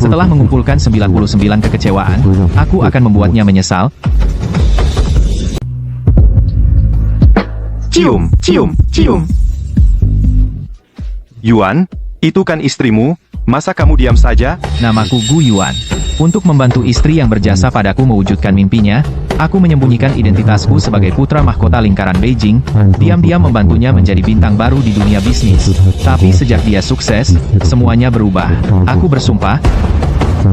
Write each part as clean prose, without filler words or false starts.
Setelah mengumpulkan 99 kekecewaan, aku akan membuatnya menyesal. Cium, cium, cium. Yuan, itu kan istrimu, masa kamu diam saja? Namaku Gu Yuan. Untuk membantu istri yang berjasa padaku mewujudkan mimpinya, aku menyembunyikan identitasku sebagai putra mahkota lingkaran Beijing, diam-diam membantunya menjadi bintang baru di dunia bisnis. Tapi sejak dia sukses, semuanya berubah. Aku bersumpah,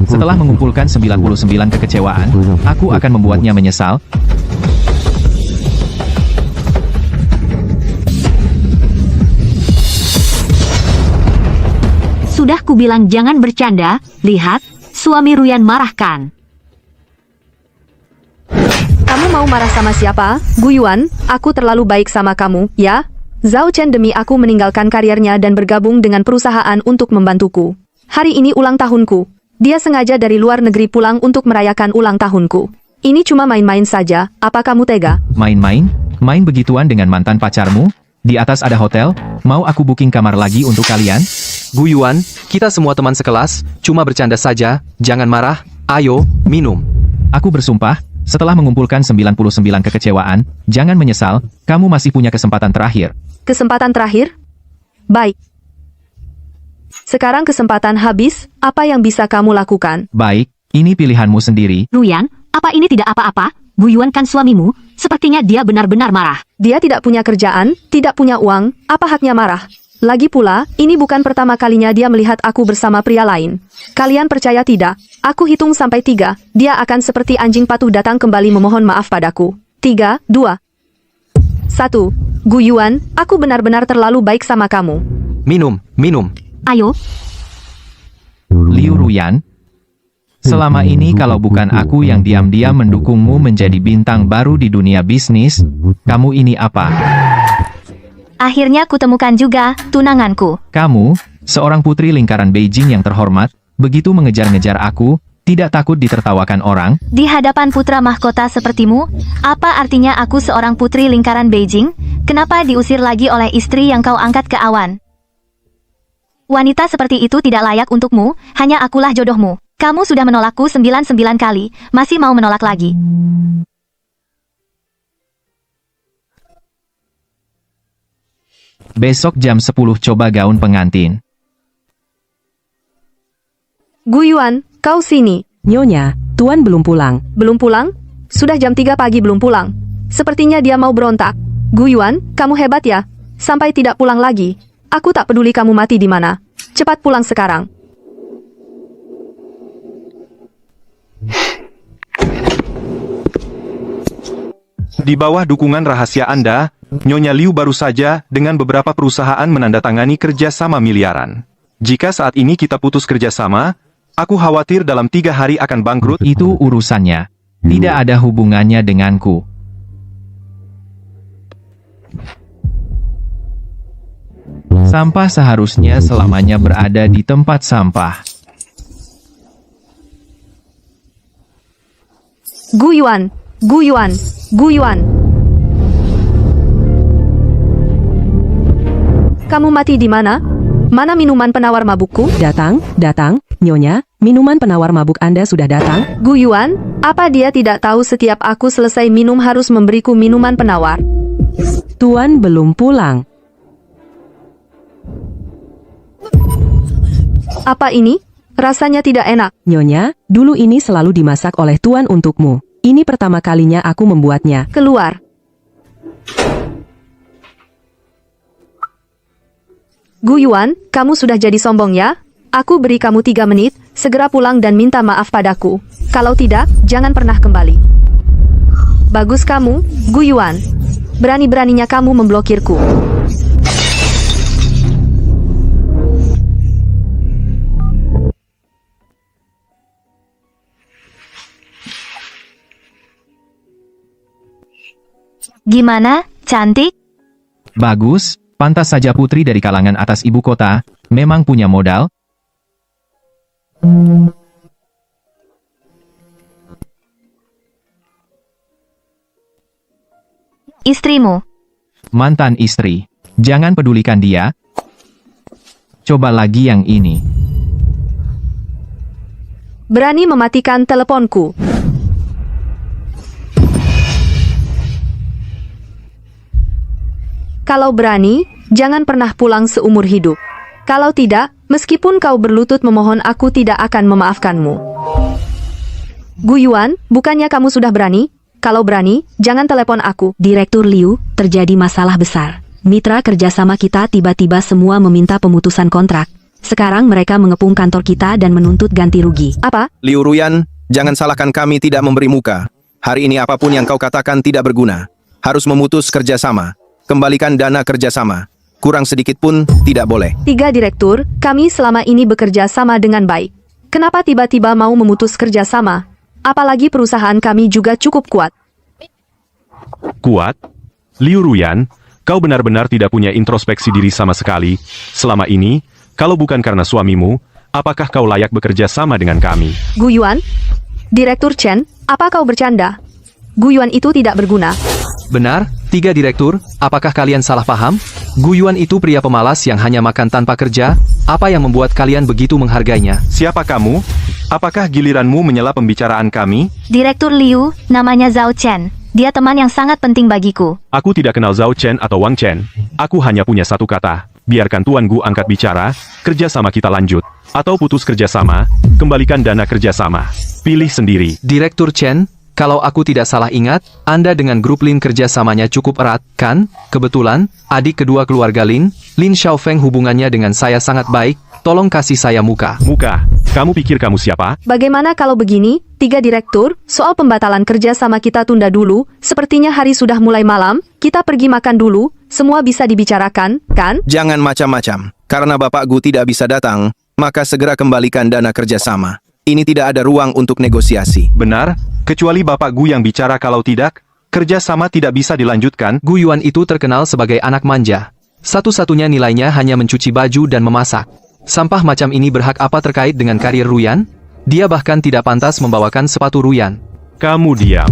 setelah mengumpulkan 99 kekecewaan, aku akan membuatnya menyesal. Sudah kubilang jangan bercanda, lihat, suami Ruyan marahkan. Kamu mau marah sama siapa? Gu Yuan, aku terlalu baik sama kamu, ya? Zhao Chen demi aku meninggalkan karirnya dan bergabung dengan perusahaan untuk membantuku. Hari ini ulang tahunku. Dia sengaja dari luar negeri pulang untuk merayakan ulang tahunku. Ini cuma main-main saja, apa kamu tega? Main-main? Main begituan dengan mantan pacarmu? Di atas ada hotel, mau aku booking kamar lagi untuk kalian? Gu Yuan, kita semua teman sekelas, cuma bercanda saja, jangan marah, ayo, minum. Aku bersumpah, setelah mengumpulkan 99 kekecewaan, jangan menyesal, kamu masih punya kesempatan terakhir. Kesempatan terakhir? Baik. Sekarang kesempatan habis, apa yang bisa kamu lakukan? Baik, ini pilihanmu sendiri. Ruyan, apa ini tidak apa-apa? Gu Yuan kan suamimu, sepertinya dia benar-benar marah. Dia tidak punya kerjaan, tidak punya uang, apa haknya marah? Lagi pula, ini bukan pertama kalinya dia melihat aku bersama pria lain. Kalian percaya tidak? Aku hitung sampai 3, dia akan seperti anjing patuh datang kembali memohon maaf padaku. 3, 2, 1. Gu Yuan, aku benar-benar terlalu baik sama kamu. Minum, minum. Ayo, Liu Ruyan, selama ini kalau bukan aku yang diam-diam mendukungmu menjadi bintang baru di dunia bisnis, kamu ini apa? akhirnya kutemukan juga, tunanganku. Kamu, seorang putri lingkaran Beijing yang terhormat, begitu mengejar-ngejar aku, tidak takut ditertawakan orang? Di hadapan putra mahkota sepertimu, apa artinya aku seorang putri lingkaran Beijing? Kenapa diusir lagi oleh istri yang kau angkat ke awan? Wanita seperti itu tidak layak untukmu, hanya akulah jodohmu. Kamu sudah menolakku 99 kali, masih mau menolak lagi. Besok jam 10 coba gaun pengantin. Gu Yuan, kau sini. Nyonya, Tuan belum pulang. Belum pulang? Sudah jam 3 pagi belum pulang. Sepertinya dia mau berontak. Gu Yuan, kamu hebat ya. Sampai tidak pulang lagi. Aku tak peduli kamu mati di mana. Cepat pulang sekarang. Di bawah dukungan rahasia Anda, Nyonya Liu baru saja dengan beberapa perusahaan menandatangani kerjasama miliaran. Jika saat ini kita putus kerjasama, aku khawatir dalam 3 hari akan bangkrut. Itu urusannya. Tidak ada hubungannya denganku. Sampah seharusnya selamanya berada di tempat sampah. Gu Yuan, Gu Yuan, Gu Yuan. Kamu mati di mana? Mana minuman penawar mabukku? Datang, datang, Nyonya, minuman penawar mabuk Anda sudah datang. Gu Yuan, apa dia tidak tahu setiap aku selesai minum harus memberiku minuman penawar? Tuan belum pulang. Apa ini? Rasanya tidak enak. Nyonya, dulu ini selalu dimasak oleh Tuan untukmu. Ini pertama kalinya aku membuatnya. Keluar. Gu Yuan, kamu sudah jadi sombong ya? Aku beri kamu 3 menit, segera pulang dan minta maaf padaku. Kalau tidak, jangan pernah kembali. Bagus kamu, Gu Yuan. Berani-beraninya kamu memblokirku. Gimana, cantik? Bagus, pantas saja putri dari kalangan atas ibu kota, memang punya modal. Istrimu. Mantan istri. Jangan pedulikan dia. Coba lagi yang ini. Berani mematikan teleponku. Kalau berani, jangan pernah pulang seumur hidup. Kalau tidak, meskipun kau berlutut memohon aku tidak akan memaafkanmu. Gu Yuan, bukannya kamu sudah berani? Kalau berani, jangan telepon aku. Direktur Liu, terjadi masalah besar. Mitra kerjasama kita tiba-tiba semua meminta pemutusan kontrak. Sekarang mereka mengepung kantor kita dan menuntut ganti rugi. Apa? Liu Ruyan, jangan salahkan kami tidak memberi muka. Hari ini apapun yang kau katakan tidak berguna. Harus memutus kerjasama. Kembalikan dana kerjasama. Kurang sedikit pun tidak boleh. 3 direktur, kami selama ini bekerja sama dengan baik. Kenapa tiba-tiba mau memutus kerjasama? Apalagi perusahaan kami juga cukup kuat. Kuat? Liu Ruyan, kau benar-benar tidak punya introspeksi diri sama sekali. Selama ini, kalau bukan karena suamimu, apakah kau layak bekerja sama dengan kami? Gu Yuan? Direktur Chen, apa kau bercanda? Gu Yuan itu tidak berguna. Benar, 3 direktur, apakah kalian salah paham? Gu Yuan itu pria pemalas yang hanya makan tanpa kerja. Apa yang membuat kalian begitu menghargainya? Siapa kamu? Apakah giliranmu menyela pembicaraan kami? Direktur Liu, namanya Zhao Chen. Dia teman yang sangat penting bagiku. Aku tidak kenal Zhao Chen atau Wang Chen. Aku hanya punya satu kata. Biarkan Tuan Gu angkat bicara, kerjasama kita lanjut. Atau putus kerjasama, kembalikan dana kerjasama. Pilih sendiri. Direktur Chen, kalau aku tidak salah ingat, Anda dengan grup Lin kerjasamanya cukup erat, kan? Kebetulan, adik kedua keluarga Lin Xiaofeng hubungannya dengan saya sangat baik, tolong kasih saya muka. Muka, kamu pikir kamu siapa? Bagaimana kalau begini? 3 direktur, soal pembatalan kerja sama kita tunda dulu. Sepertinya hari sudah mulai malam. Kita pergi makan dulu. Semua bisa dibicarakan, kan? Jangan macam-macam. Karena Bapak Gu tidak bisa datang, maka segera kembalikan dana kerjasama. Ini tidak ada ruang untuk negosiasi. Benar, kecuali Bapak Gu yang bicara, kalau tidak, kerjasama tidak bisa dilanjutkan. Gu Yuan itu terkenal sebagai anak manja. Satu-satunya nilainya hanya mencuci baju dan memasak. Sampah macam ini berhak apa terkait dengan karir Ruyan? Dia bahkan tidak pantas membawakan sepatu Ruyan. Kamu diam.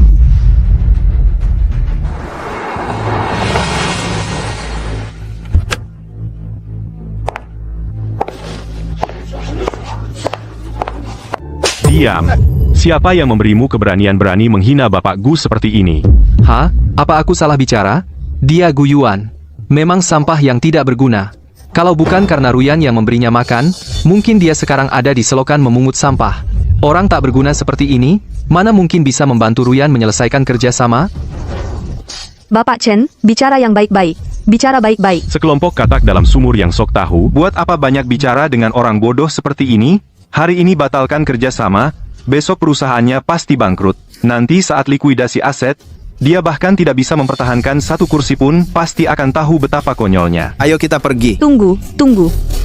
Diam. Siapa yang memberimu keberanian berani menghina Bapak Gu seperti ini? Hah? Apa aku salah bicara? Dia Gu Yuan. Memang sampah yang tidak berguna. Kalau bukan karena Ruyan yang memberinya makan, mungkin dia sekarang ada di selokan memungut sampah. Orang tak berguna seperti ini, mana mungkin bisa membantu Ruyan menyelesaikan kerjasama? Bapak Chen, bicara yang baik-baik. Bicara baik-baik. Sekelompok katak dalam sumur yang sok tahu. Buat apa banyak bicara dengan orang bodoh seperti ini? Hari ini batalkan kerjasama, besok perusahaannya pasti bangkrut. Nanti saat likuidasi aset, dia bahkan tidak bisa mempertahankan satu kursi pun, pasti akan tahu betapa konyolnya. Ayo kita pergi. Tunggu.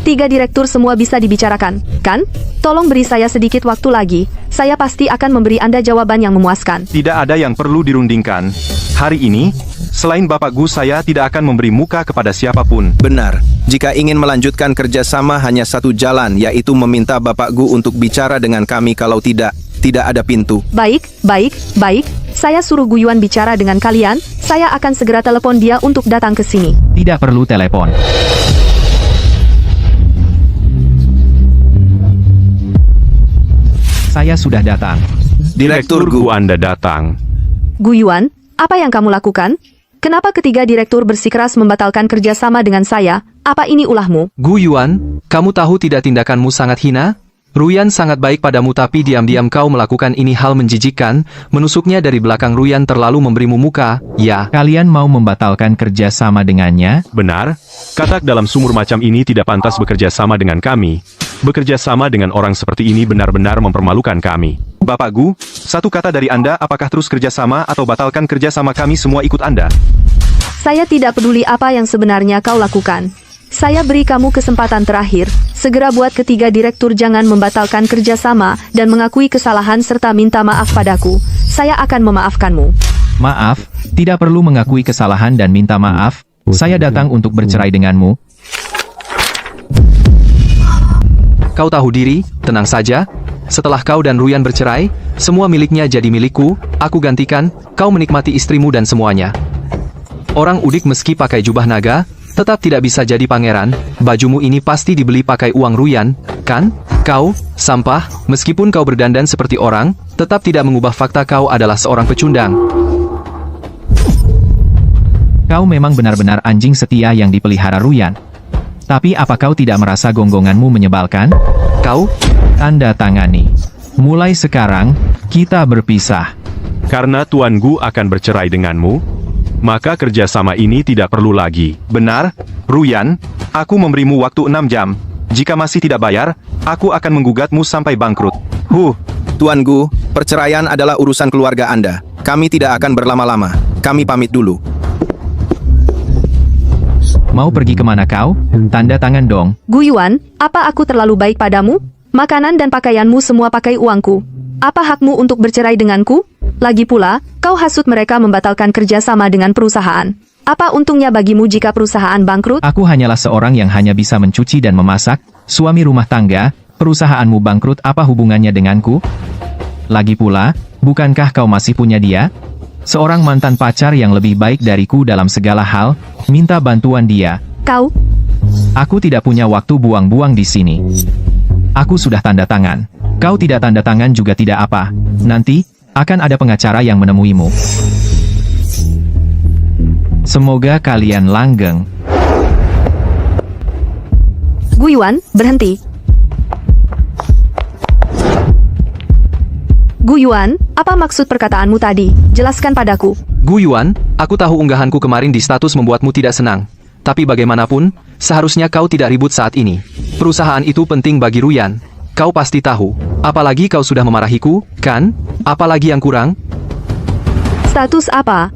3 direktur semua bisa dibicarakan, kan? Tolong beri saya sedikit waktu lagi. Saya pasti akan memberi Anda jawaban yang memuaskan. Tidak ada yang perlu dirundingkan. Hari ini, selain Bapak Gu, saya tidak akan memberi muka kepada siapapun. Benar. Jika ingin melanjutkan kerjasama hanya satu jalan, yaitu meminta Bapak Gu untuk bicara dengan kami. Kalau tidak ada pintu. Baik. Saya suruh Gu Yuan bicara dengan kalian. Saya akan segera telepon dia untuk datang ke sini. Tidak perlu telepon. Saya sudah datang. Direktur Gu. Anda datang. Gu Yuan, apa yang kamu lakukan? Kenapa ketiga direktur bersikeras membatalkan kerjasama dengan saya? Apa ini ulahmu? Gu Yuan, kamu tahu tidak tindakanmu sangat hina? Ruyan sangat baik padamu tapi diam-diam kau melakukan ini, hal menjijikkan. Menusuknya dari belakang Ruyan terlalu memberimu muka, ya. Kalian mau membatalkan kerja sama dengannya? Benar, katak dalam sumur macam ini tidak pantas bekerja sama dengan kami. Bekerja sama dengan orang seperti ini benar-benar mempermalukan kami. Bapak Gu, satu kata dari Anda, apakah terus kerja sama atau batalkan kerja sama, kami semua ikut Anda? Saya tidak peduli apa yang sebenarnya kau lakukan. Saya beri kamu kesempatan terakhir. Segera buat ketiga direktur jangan membatalkan kerjasama dan mengakui kesalahan serta minta maaf padaku. Saya akan memaafkanmu. Maaf, tidak perlu mengakui kesalahan dan minta maaf. Saya datang untuk bercerai denganmu. Kau tahu diri, tenang saja. Setelah kau dan Ruyan bercerai, semua miliknya jadi milikku, aku gantikan, kau menikmati istrimu dan semuanya. Orang udik meski pakai jubah naga, tetap tidak bisa jadi pangeran. Bajumu ini pasti dibeli pakai uang Ruyan. Kan? Kau, sampah, meskipun kau berdandan seperti orang, tetap tidak mengubah fakta kau adalah seorang pecundang. Kau memang benar-benar anjing setia yang dipelihara Ruyan. Tapi apa kau tidak merasa gonggonganmu menyebalkan? Kau? Tanda tangani. Mulai sekarang, kita berpisah. Karena Tuan Gu akan bercerai denganmu, maka kerjasama ini tidak perlu lagi. Benar, Ruyan, aku memberimu waktu 6 jam. Jika masih tidak bayar, aku akan menggugatmu sampai bangkrut. Tuan Gu, perceraian adalah urusan keluarga Anda. Kami tidak akan berlama-lama. Kami pamit dulu. Mau pergi kemana kau? Tanda tangan dong. Gu Yuan, apa aku terlalu baik padamu? Makanan dan pakaianmu semua pakai uangku. Apa hakmu untuk bercerai denganku? Lagi pula, kau hasut mereka membatalkan kerjasama dengan perusahaan. Apa untungnya bagimu jika perusahaan bangkrut? Aku hanyalah seorang yang hanya bisa mencuci dan memasak, suami rumah tangga. Perusahaanmu bangkrut, apa hubungannya denganku? Lagi pula, bukankah kau masih punya dia? Seorang mantan pacar yang lebih baik dariku dalam segala hal, minta bantuan dia. Kau? Aku tidak punya waktu buang-buang di sini. Aku sudah tanda tangan. Kau tidak tanda tangan juga tidak apa. Nanti, akan ada pengacara yang menemuimu. Semoga kalian langgeng. Gu Yuan, berhenti. Gu Yuan, apa maksud perkataanmu tadi? Jelaskan padaku. Gu Yuan, aku tahu unggahanku kemarin di status membuatmu tidak senang. Tapi bagaimanapun, seharusnya kau tidak ribut saat ini. Perusahaan itu penting bagi Ruyan. Kau pasti tahu. Apalagi kau sudah memarahiku, kan? Apalagi yang kurang? Status apa?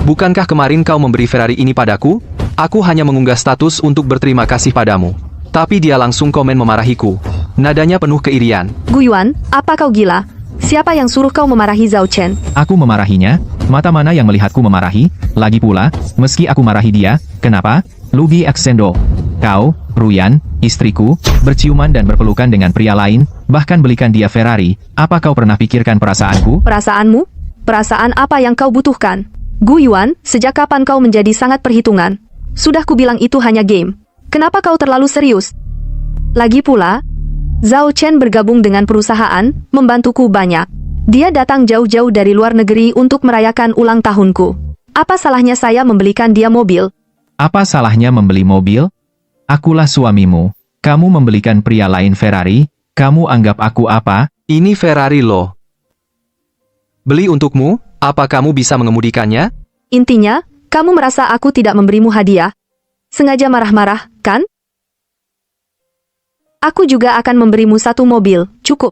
Bukankah kemarin kau memberi Ferrari ini padaku? Aku hanya mengunggah status untuk berterima kasih padamu. Tapi dia langsung komen memarahiku. Nadanya penuh keirian. Gu Yuan, apa kau gila? Siapa yang suruh kau memarahi Zhao Chen? Aku memarahinya? Mata mana yang melihatku memarahi? Lagi pula, meski aku marahi dia, kenapa? Lugi Aksendo. Kau, Ruyan, istriku, berciuman dan berpelukan dengan pria lain, bahkan belikan dia Ferrari. Apa kau pernah pikirkan perasaanku? Perasaanmu? Perasaan apa yang kau butuhkan? Gu Yuan, sejak kapan kau menjadi sangat perhitungan? Sudah kubilang itu hanya game. Kenapa kau terlalu serius? Lagi pula, Zhao Chen bergabung dengan perusahaan, membantuku banyak. Dia datang jauh-jauh dari luar negeri untuk merayakan ulang tahunku. Apa salahnya saya membelikan dia mobil? Apa salahnya membeli mobil? Akulah suamimu. Kamu membelikan pria lain Ferrari, kamu anggap aku apa? Ini Ferrari loh. Beli untukmu, apa kamu bisa mengemudikannya? Intinya, kamu merasa aku tidak memberimu hadiah? Sengaja marah-marah, kan? Aku juga akan memberimu satu mobil, cukup.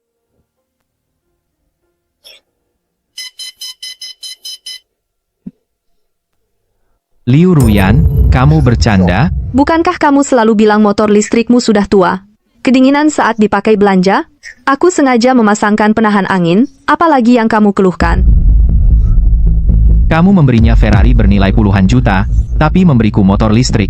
Liu Ruyan, kamu bercanda? Bukankah kamu selalu bilang motor listrikmu sudah tua? Kedinginan saat dipakai belanja? Aku sengaja memasangkan penahan angin, apalagi yang kamu keluhkan. Kamu memberinya Ferrari bernilai puluhan juta, tapi memberiku motor listrik.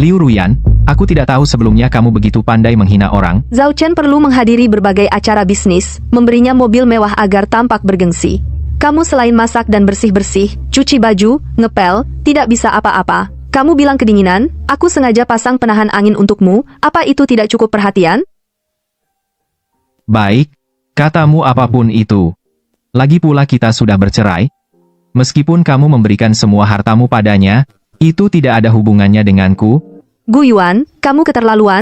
Liu Ruyan, aku tidak tahu sebelumnya kamu begitu pandai menghina orang. Zhao Chen perlu menghadiri berbagai acara bisnis, memberinya mobil mewah agar tampak bergengsi. Kamu selain masak dan bersih-bersih, cuci baju, ngepel, tidak bisa apa-apa. Kamu bilang kedinginan, aku sengaja pasang penahan angin untukmu, apa itu tidak cukup perhatian? Baik, katamu apapun itu. Lagi pula kita sudah bercerai. Meskipun kamu memberikan semua hartamu padanya, itu tidak ada hubungannya denganku. Gu Yuan, kamu keterlaluan?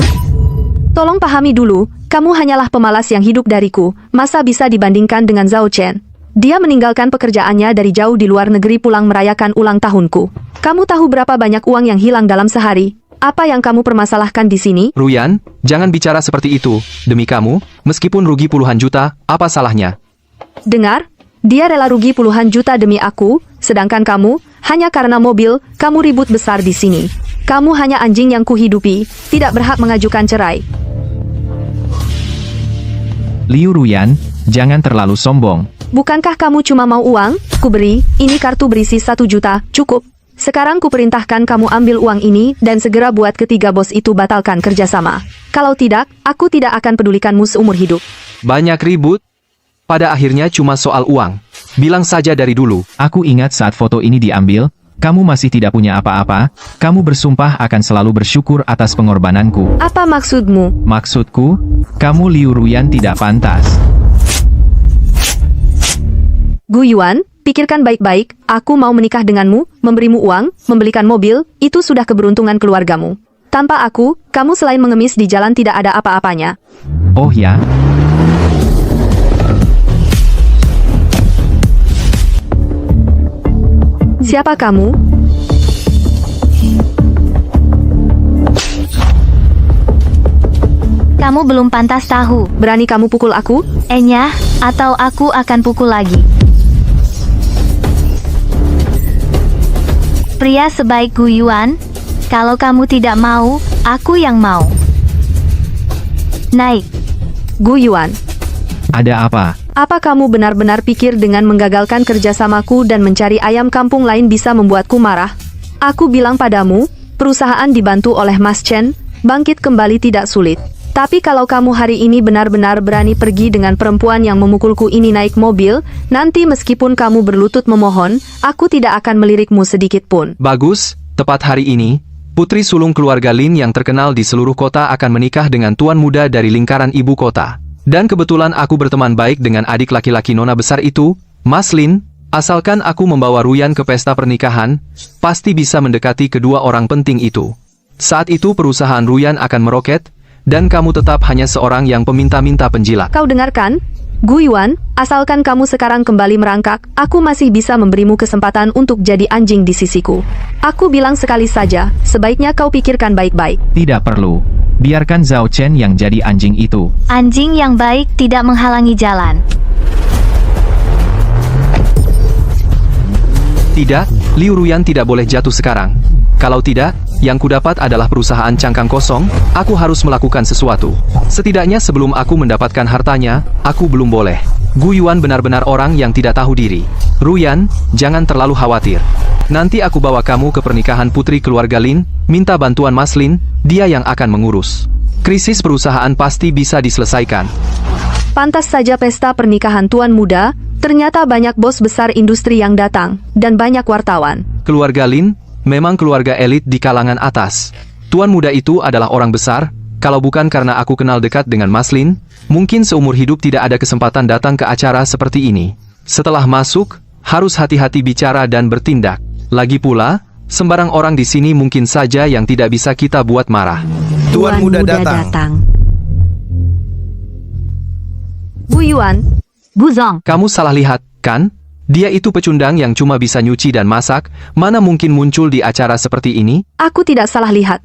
Tolong pahami dulu, kamu hanyalah pemalas yang hidup dariku, masa bisa dibandingkan dengan Zhao Chen? Dia meninggalkan pekerjaannya dari jauh di luar negeri pulang merayakan ulang tahunku. Kamu tahu berapa banyak uang yang hilang dalam sehari? Apa yang kamu permasalahkan di sini? Ruyan, jangan bicara seperti itu. Demi kamu, meskipun rugi puluhan juta, apa salahnya? Dengar, dia rela rugi puluhan juta demi aku, sedangkan kamu, hanya karena mobil, kamu ribut besar di sini. Kamu hanya anjing yang kuhidupi, tidak berhak mengajukan cerai. Liu Ruyan, jangan terlalu sombong. Bukankah kamu cuma mau uang? Kuberi, ini kartu berisi 1 juta, cukup. Sekarang kuperintahkan kamu ambil uang ini dan segera buat ketiga bos itu batalkan kerjasama. Kalau tidak, aku tidak akan pedulikanmu seumur hidup. Banyak ribut? Pada akhirnya cuma soal uang. Bilang saja dari dulu. Aku ingat saat foto ini diambil, Kamu masih tidak punya apa-apa, kamu bersumpah akan selalu bersyukur atas pengorbananku. Apa maksudmu? Maksudku, kamu Liu Ruyan tidak pantas. Gu Yuan, pikirkan baik-baik, aku mau menikah denganmu, memberimu uang, membelikan mobil, itu sudah keberuntungan keluargamu. Tanpa aku, kamu selain mengemis di jalan tidak ada apa-apanya. Oh ya? Siapa kamu? Kamu belum pantas tahu. Berani kamu pukul aku? Enya, atau aku akan pukul lagi. Pria sebaik Gu Yuan, kalau kamu tidak mau, aku yang mau. Naik. Gu Yuan, Ada apa? apa kamu benar-benar pikir dengan menggagalkan kerjasamaku dan mencari ayam kampung lain bisa membuatku marah? Aku bilang padamu, perusahaan dibantu oleh Mas Chen, bangkit kembali tidak sulit. Tapi kalau kamu hari ini benar-benar berani pergi dengan perempuan yang memukulku ini naik mobil, nanti meskipun kamu berlutut memohon, aku tidak akan melirikmu sedikit pun. Bagus, tepat hari ini, putri sulung keluarga Lin yang terkenal di seluruh kota akan menikah dengan tuan muda dari lingkaran ibu kota. Dan kebetulan aku berteman baik dengan adik laki-laki nona besar itu, Mas Lin. Asalkan aku membawa Ruyan ke pesta pernikahan, pasti bisa mendekati kedua orang penting itu. Saat itu perusahaan Ruyan akan meroket, dan kamu tetap hanya seorang yang peminta-minta penjilat. Kau dengarkan? Gu Yuan, asalkan kamu sekarang kembali merangkak, aku masih bisa memberimu kesempatan untuk jadi anjing di sisiku. Aku bilang sekali saja, sebaiknya kau pikirkan baik-baik. Tidak perlu. Biarkan Zhao Chen yang jadi anjing itu. Anjing yang baik tidak menghalangi jalan. Tidak, Liu Ruyan tidak boleh jatuh sekarang. Kalau tidak, yang kudapat adalah perusahaan cangkang kosong, aku harus melakukan sesuatu. Setidaknya sebelum aku mendapatkan hartanya, aku belum boleh. Gu Yuan benar-benar orang yang tidak tahu diri. Ruyan, jangan terlalu khawatir. Nanti aku bawa kamu ke pernikahan putri keluarga Lin, minta bantuan Mas Lin, dia yang akan mengurus. Krisis perusahaan pasti bisa diselesaikan. Pantas saja pesta pernikahan tuan muda, ternyata banyak bos besar industri yang datang, dan banyak wartawan. Keluarga Lin, memang keluarga elit di kalangan atas. Tuan muda itu adalah orang besar, kalau bukan karena aku kenal dekat dengan Mas Lin, mungkin seumur hidup tidak ada kesempatan datang ke acara seperti ini. Setelah masuk, harus hati-hati bicara dan bertindak. Lagi pula, sembarang orang di sini mungkin saja yang tidak bisa kita buat marah. Tuan muda datang. Gu Yuan, Guzong. Kamu salah lihat, kan? Dia itu pecundang yang cuma bisa nyuci dan masak, mana mungkin muncul di acara seperti ini? aku tidak salah lihat.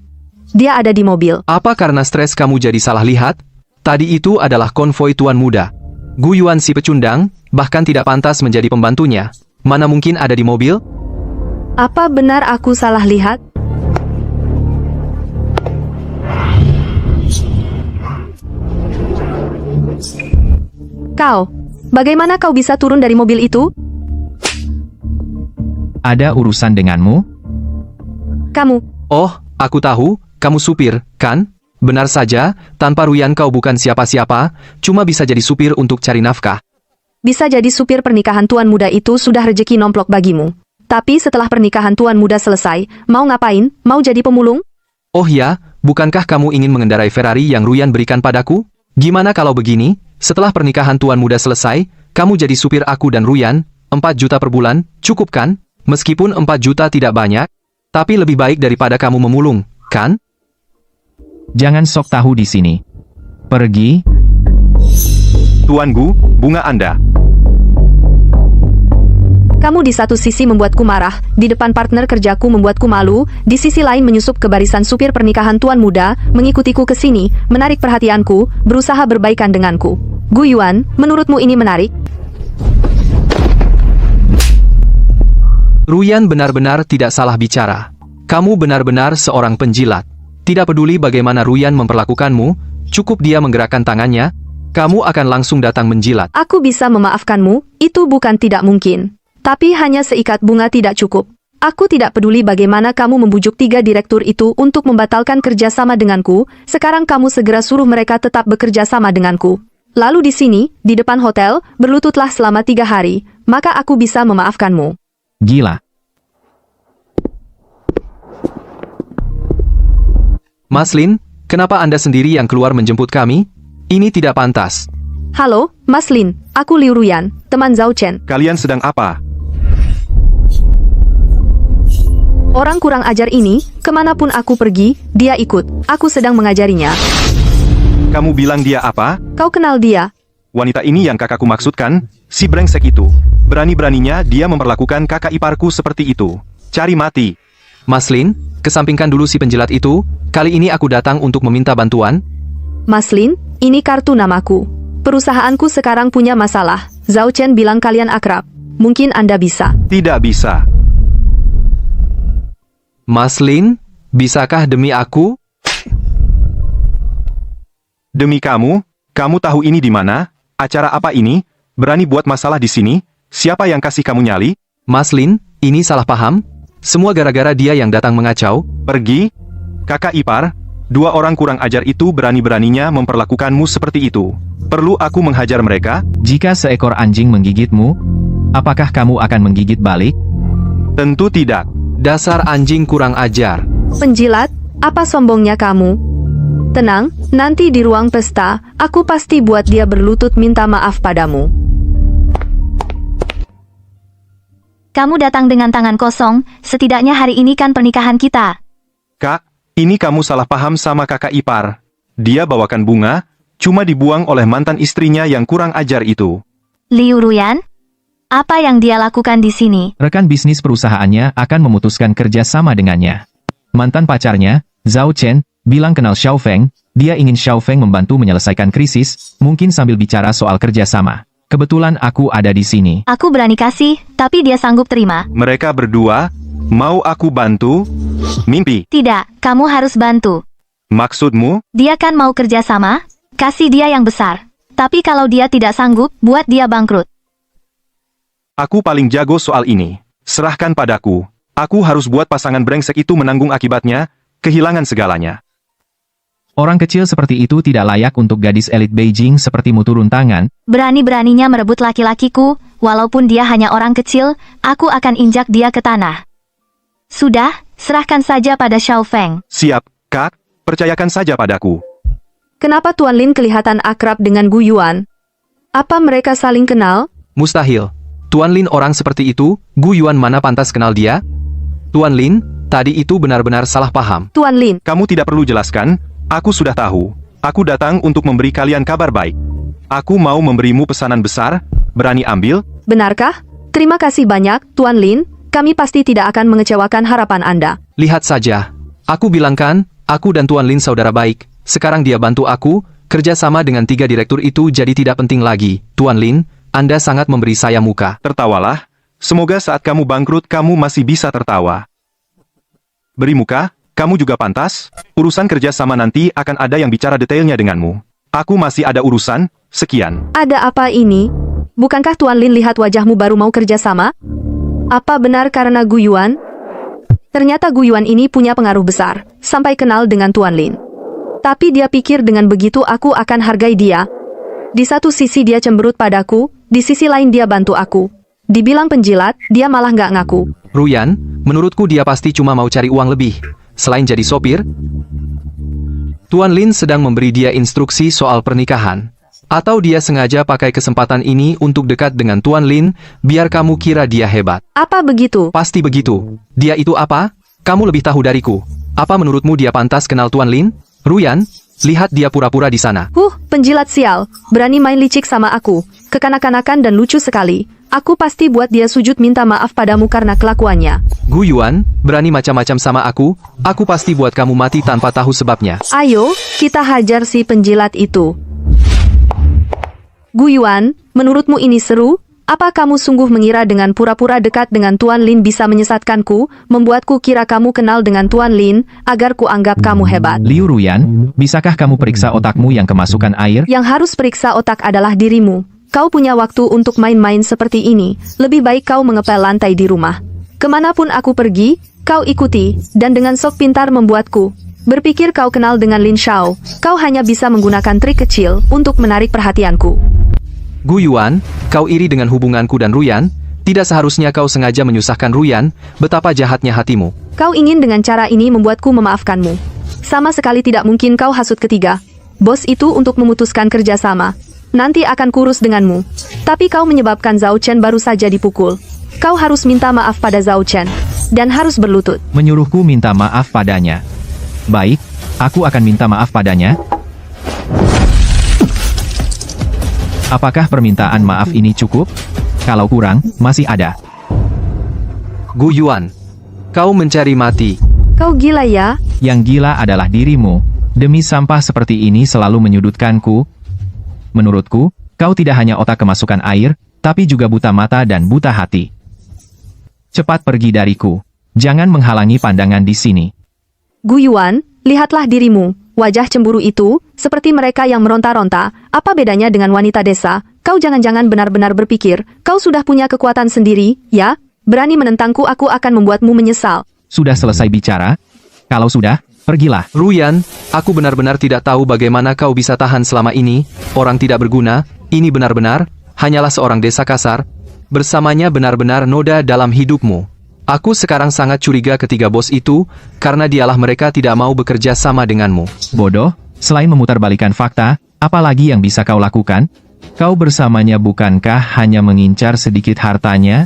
Dia ada di mobil. Apa karena stres kamu jadi salah lihat? Tadi itu adalah konvoi tuan muda. Gu Yuan si pecundang, bahkan tidak pantas menjadi pembantunya. Mana mungkin ada di mobil? Apa benar aku salah lihat? Kau, bagaimana kau bisa turun dari mobil itu? Ada urusan denganmu? Kamu, Oh, aku tahu, kamu supir, kan? Benar saja, tanpa Ruyan kau bukan siapa-siapa, cuma bisa jadi supir untuk cari nafkah. bisa jadi supir pernikahan tuan muda itu sudah rejeki nomplok bagimu. Tapi setelah pernikahan tuan muda selesai, mau ngapain? Mau jadi pemulung? Oh ya, bukankah kamu ingin mengendarai Ferrari yang Ruyan berikan padaku? Gimana kalau begini, setelah pernikahan tuan muda selesai, kamu jadi supir aku dan Ruyan, 4 juta per bulan, cukup kan? Meskipun 4 juta tidak banyak, tapi lebih baik daripada kamu memulung, kan? Jangan sok tahu di sini. Pergi. Tuan Gu, bunga Anda. Kamu di satu sisi membuatku marah, di depan partner kerjaku membuatku malu, di sisi lain menyusup ke barisan supir pernikahan tuan muda, mengikutiku ke sini, menarik perhatianku, berusaha berbaikan denganku. Gu Yuan, menurutmu ini menarik? Ruyan benar-benar tidak salah bicara. Kamu benar-benar seorang penjilat. Tidak peduli bagaimana Ruyan memperlakukanmu, cukup dia menggerakkan tangannya, kamu akan langsung datang menjilat. Aku bisa memaafkanmu, itu bukan tidak mungkin. Tapi hanya seikat bunga tidak cukup. Aku tidak peduli bagaimana kamu membujuk 3 direktur itu untuk membatalkan kerjasama denganku, sekarang kamu segera suruh mereka tetap bekerja sama denganku. Lalu di sini, di depan hotel, berlututlah selama 3 hari, maka aku bisa memaafkanmu. Gila. Mas Lin, kenapa Anda sendiri yang keluar menjemput kami? Ini tidak pantas. Halo, Mas Lin. Aku Liu Ruyan, teman Zhao Chen. Kalian sedang apa? Orang kurang ajar ini, kemanapun aku pergi, dia ikut. Aku sedang mengajarinya. Kamu bilang dia apa? Kau kenal dia? Wanita ini yang kakakku maksudkan, si brengsek itu. Berani-beraninya dia memperlakukan kakak iparku seperti itu. Cari mati. Mas Lin, kesampingkan dulu si penjilat itu. Kali ini aku datang untuk meminta bantuan. Mas Lin, ini kartu namaku. Perusahaanku sekarang punya masalah. Zhao Chen bilang kalian akrab. Mungkin Anda bisa. Tidak bisa. Mas Lin, bisakah demi aku? Demi kamu, kamu tahu ini di mana? Acara apa ini? Berani buat masalah di sini? Siapa yang kasih kamu nyali? Mas Lin, ini salah paham? Semua gara-gara dia yang datang mengacau. Pergi. Kakak ipar, dua orang kurang ajar itu berani-beraninya memperlakukanmu seperti itu. Perlu aku menghajar mereka? Jika seekor anjing menggigitmu, apakah kamu akan menggigit balik? Tentu tidak. Dasar anjing kurang ajar. Penjilat, apa sombongnya kamu? Tenang, nanti di ruang pesta, aku pasti buat dia berlutut minta maaf padamu. Kamu datang dengan tangan kosong, setidaknya hari ini kan pernikahan kita. Kak, ini kamu salah paham sama kakak ipar. Dia bawakan bunga, cuma dibuang oleh mantan istrinya yang kurang ajar itu. Liu Ruyan? Apa yang dia lakukan di sini? Rekan bisnis perusahaannya akan memutuskan kerja sama dengannya. Mantan pacarnya, Zhao Chen, bilang kenal Xiao Feng, dia ingin Xiao Feng membantu menyelesaikan krisis, mungkin sambil bicara soal kerja sama. Kebetulan aku ada di sini. Aku berani kasih, tapi dia sanggup terima. Mereka berdua, mau aku bantu? Mimpi. Tidak, kamu harus bantu. Maksudmu? Dia kan mau kerja sama? Kasih dia yang besar. Tapi kalau dia tidak sanggup, buat dia bangkrut. Aku paling jago soal ini. Serahkan padaku. Aku harus buat pasangan brengsek itu menanggung akibatnya, kehilangan segalanya. Orang kecil seperti itu tidak layak untuk gadis elit Beijing sepertimu turun tangan. Berani-beraninya merebut laki-lakiku, walaupun dia hanya orang kecil, aku akan injak dia ke tanah. Sudah, serahkan saja pada Xiao Feng. Siap, Kak. Percayakan saja padaku. Kenapa Tuan Lin kelihatan akrab dengan Gu Yuan? Apa mereka saling kenal? Mustahil. Tuan Lin orang seperti itu, Gu Yuan mana pantas kenal dia? Tuan Lin, tadi itu benar-benar salah paham. Tuan Lin, Kamu tidak perlu jelaskan, aku sudah tahu. Aku datang untuk memberi kalian kabar baik. Aku mau memberimu pesanan besar, berani ambil? benarkah? Terima kasih banyak, Tuan Lin. Kami pasti tidak akan mengecewakan harapan Anda. Lihat saja. Aku bilang kan, aku dan Tuan Lin saudara baik. Sekarang dia bantu aku, kerja sama dengan 3 direktur itu jadi tidak penting lagi. Tuan Lin, Anda sangat memberi saya muka. Tertawalah. Semoga saat kamu bangkrut kamu masih bisa tertawa. Beri muka, kamu juga pantas. Urusan kerja sama nanti akan ada yang bicara detailnya denganmu. Aku masih ada urusan, sekian. Ada apa ini? Bukankah Tuan Lin lihat wajahmu baru mau kerja sama? Apa benar karena Gu Yuan? Ternyata Gu Yuan ini punya pengaruh besar, sampai kenal dengan Tuan Lin. Tapi dia pikir dengan begitu aku akan hargai dia. Di satu sisi dia cemberut padaku, di sisi lain dia bantu aku. Dibilang penjilat, dia malah nggak ngaku. Ruyan, menurutku dia pasti cuma mau cari uang lebih. Selain jadi sopir, Tuan Lin sedang memberi dia instruksi soal pernikahan. Atau dia sengaja pakai kesempatan ini untuk dekat dengan Tuan Lin, biar kamu kira dia hebat. Apa begitu? Pasti begitu. Dia itu apa? Kamu lebih tahu dariku. Apa menurutmu dia pantas kenal Tuan Lin? Ruyan, lihat dia pura-pura di sana. Penjilat sial. Berani main licik sama aku. Kekanak-kanakan dan lucu sekali. Aku pasti buat dia sujud minta maaf padamu karena kelakuannya. Gu Yuan, berani macam-macam sama aku pasti buat kamu mati tanpa tahu sebabnya. Ayo, kita hajar si penjilat itu. Gu Yuan, menurutmu ini seru? Apa kamu sungguh mengira dengan pura-pura dekat dengan Tuan Lin bisa menyesatkanku, membuatku kira kamu kenal dengan Tuan Lin, agar ku anggap kamu hebat? Liu Ruyan, bisakah kamu periksa otakmu yang kemasukan air? Yang harus periksa otak adalah dirimu. Kau punya waktu untuk main-main seperti ini, lebih baik kau mengepel lantai di rumah. Kemanapun aku pergi, kau ikuti, dan dengan sok pintar membuatku berpikir kau kenal dengan Lin Xiao. Kau hanya bisa menggunakan trik kecil untuk menarik perhatianku. Gu Yuan, kau iri dengan hubunganku dan Ruyan? Tidak seharusnya kau sengaja menyusahkan Ruyan, betapa jahatnya hatimu. Kau ingin dengan cara ini membuatku memaafkanmu. Sama sekali tidak mungkin kau hasut ketiga. Bos itu untuk memutuskan kerjasama. Nanti akan kurus denganmu. Tapi kau menyebabkan Zhao Chen baru saja dipukul. Kau harus minta maaf pada Zhao Chen. Dan harus berlutut. Menyuruhku minta maaf padanya. Baik, aku akan minta maaf padanya. Apakah permintaan maaf ini cukup? Kalau kurang, masih ada. Gu Yuan, kau mencari mati. Kau gila ya? Yang gila adalah dirimu. Demi sampah seperti ini selalu menyudutkanku. Menurutku, kau tidak hanya otak kemasukan air, tapi juga buta mata dan buta hati. Cepat pergi dariku. Jangan menghalangi pandangan di sini. Gu Yuan, lihatlah dirimu. Wajah cemburu itu, seperti mereka yang meronta-ronta. Apa bedanya dengan wanita desa? Kau jangan-jangan benar-benar berpikir, kau sudah punya kekuatan sendiri, ya? Berani menentangku, aku akan membuatmu menyesal. Sudah selesai bicara? Kalau sudah, pergilah. Ruyan, aku benar-benar tidak tahu bagaimana kau bisa tahan selama ini. Orang tidak berguna, ini benar-benar, hanyalah seorang desa kasar. Bersamanya benar-benar noda dalam hidupmu. Aku sekarang sangat curiga ketiga bos itu, karena dialah mereka tidak mau bekerja sama denganmu. Bodoh, selain memutarbalikan fakta, apa lagi yang bisa kau lakukan? Kau bersamanya bukankah hanya mengincar sedikit hartanya?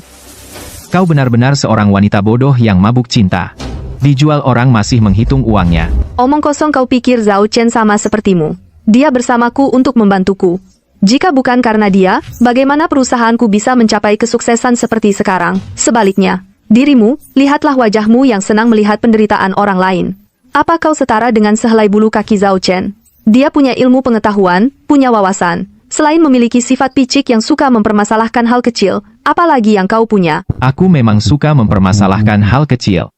Kau benar-benar seorang wanita bodoh yang mabuk cinta. Dijual orang masih menghitung uangnya. Omong kosong, kau pikir Zhao Chen sama sepertimu. Dia bersamaku untuk membantuku. Jika bukan karena dia, bagaimana perusahaanku bisa mencapai kesuksesan seperti sekarang? Sebaliknya, dirimu, lihatlah wajahmu yang senang melihat penderitaan orang lain. Apa kau setara dengan sehelai bulu kaki Zhao Chen? Dia punya ilmu pengetahuan, punya wawasan. Selain memiliki sifat picik yang suka mempermasalahkan hal kecil, apalagi yang kau punya? Aku memang suka mempermasalahkan hal kecil.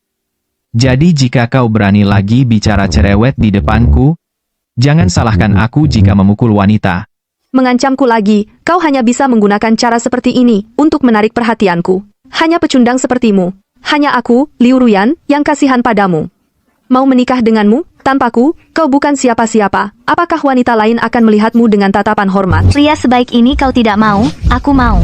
Jadi jika kau berani lagi bicara cerewet di depanku, jangan salahkan aku jika memukul wanita. Mengancamku lagi, kau hanya bisa menggunakan cara seperti ini untuk menarik perhatianku. Hanya pecundang sepertimu. Hanya aku, Liu Ruyan, yang kasihan padamu. Mau menikah denganmu? Tanpaku, kau bukan siapa-siapa. Apakah wanita lain akan melihatmu dengan tatapan hormat? Pria sebaik ini kau tidak mau, aku mau.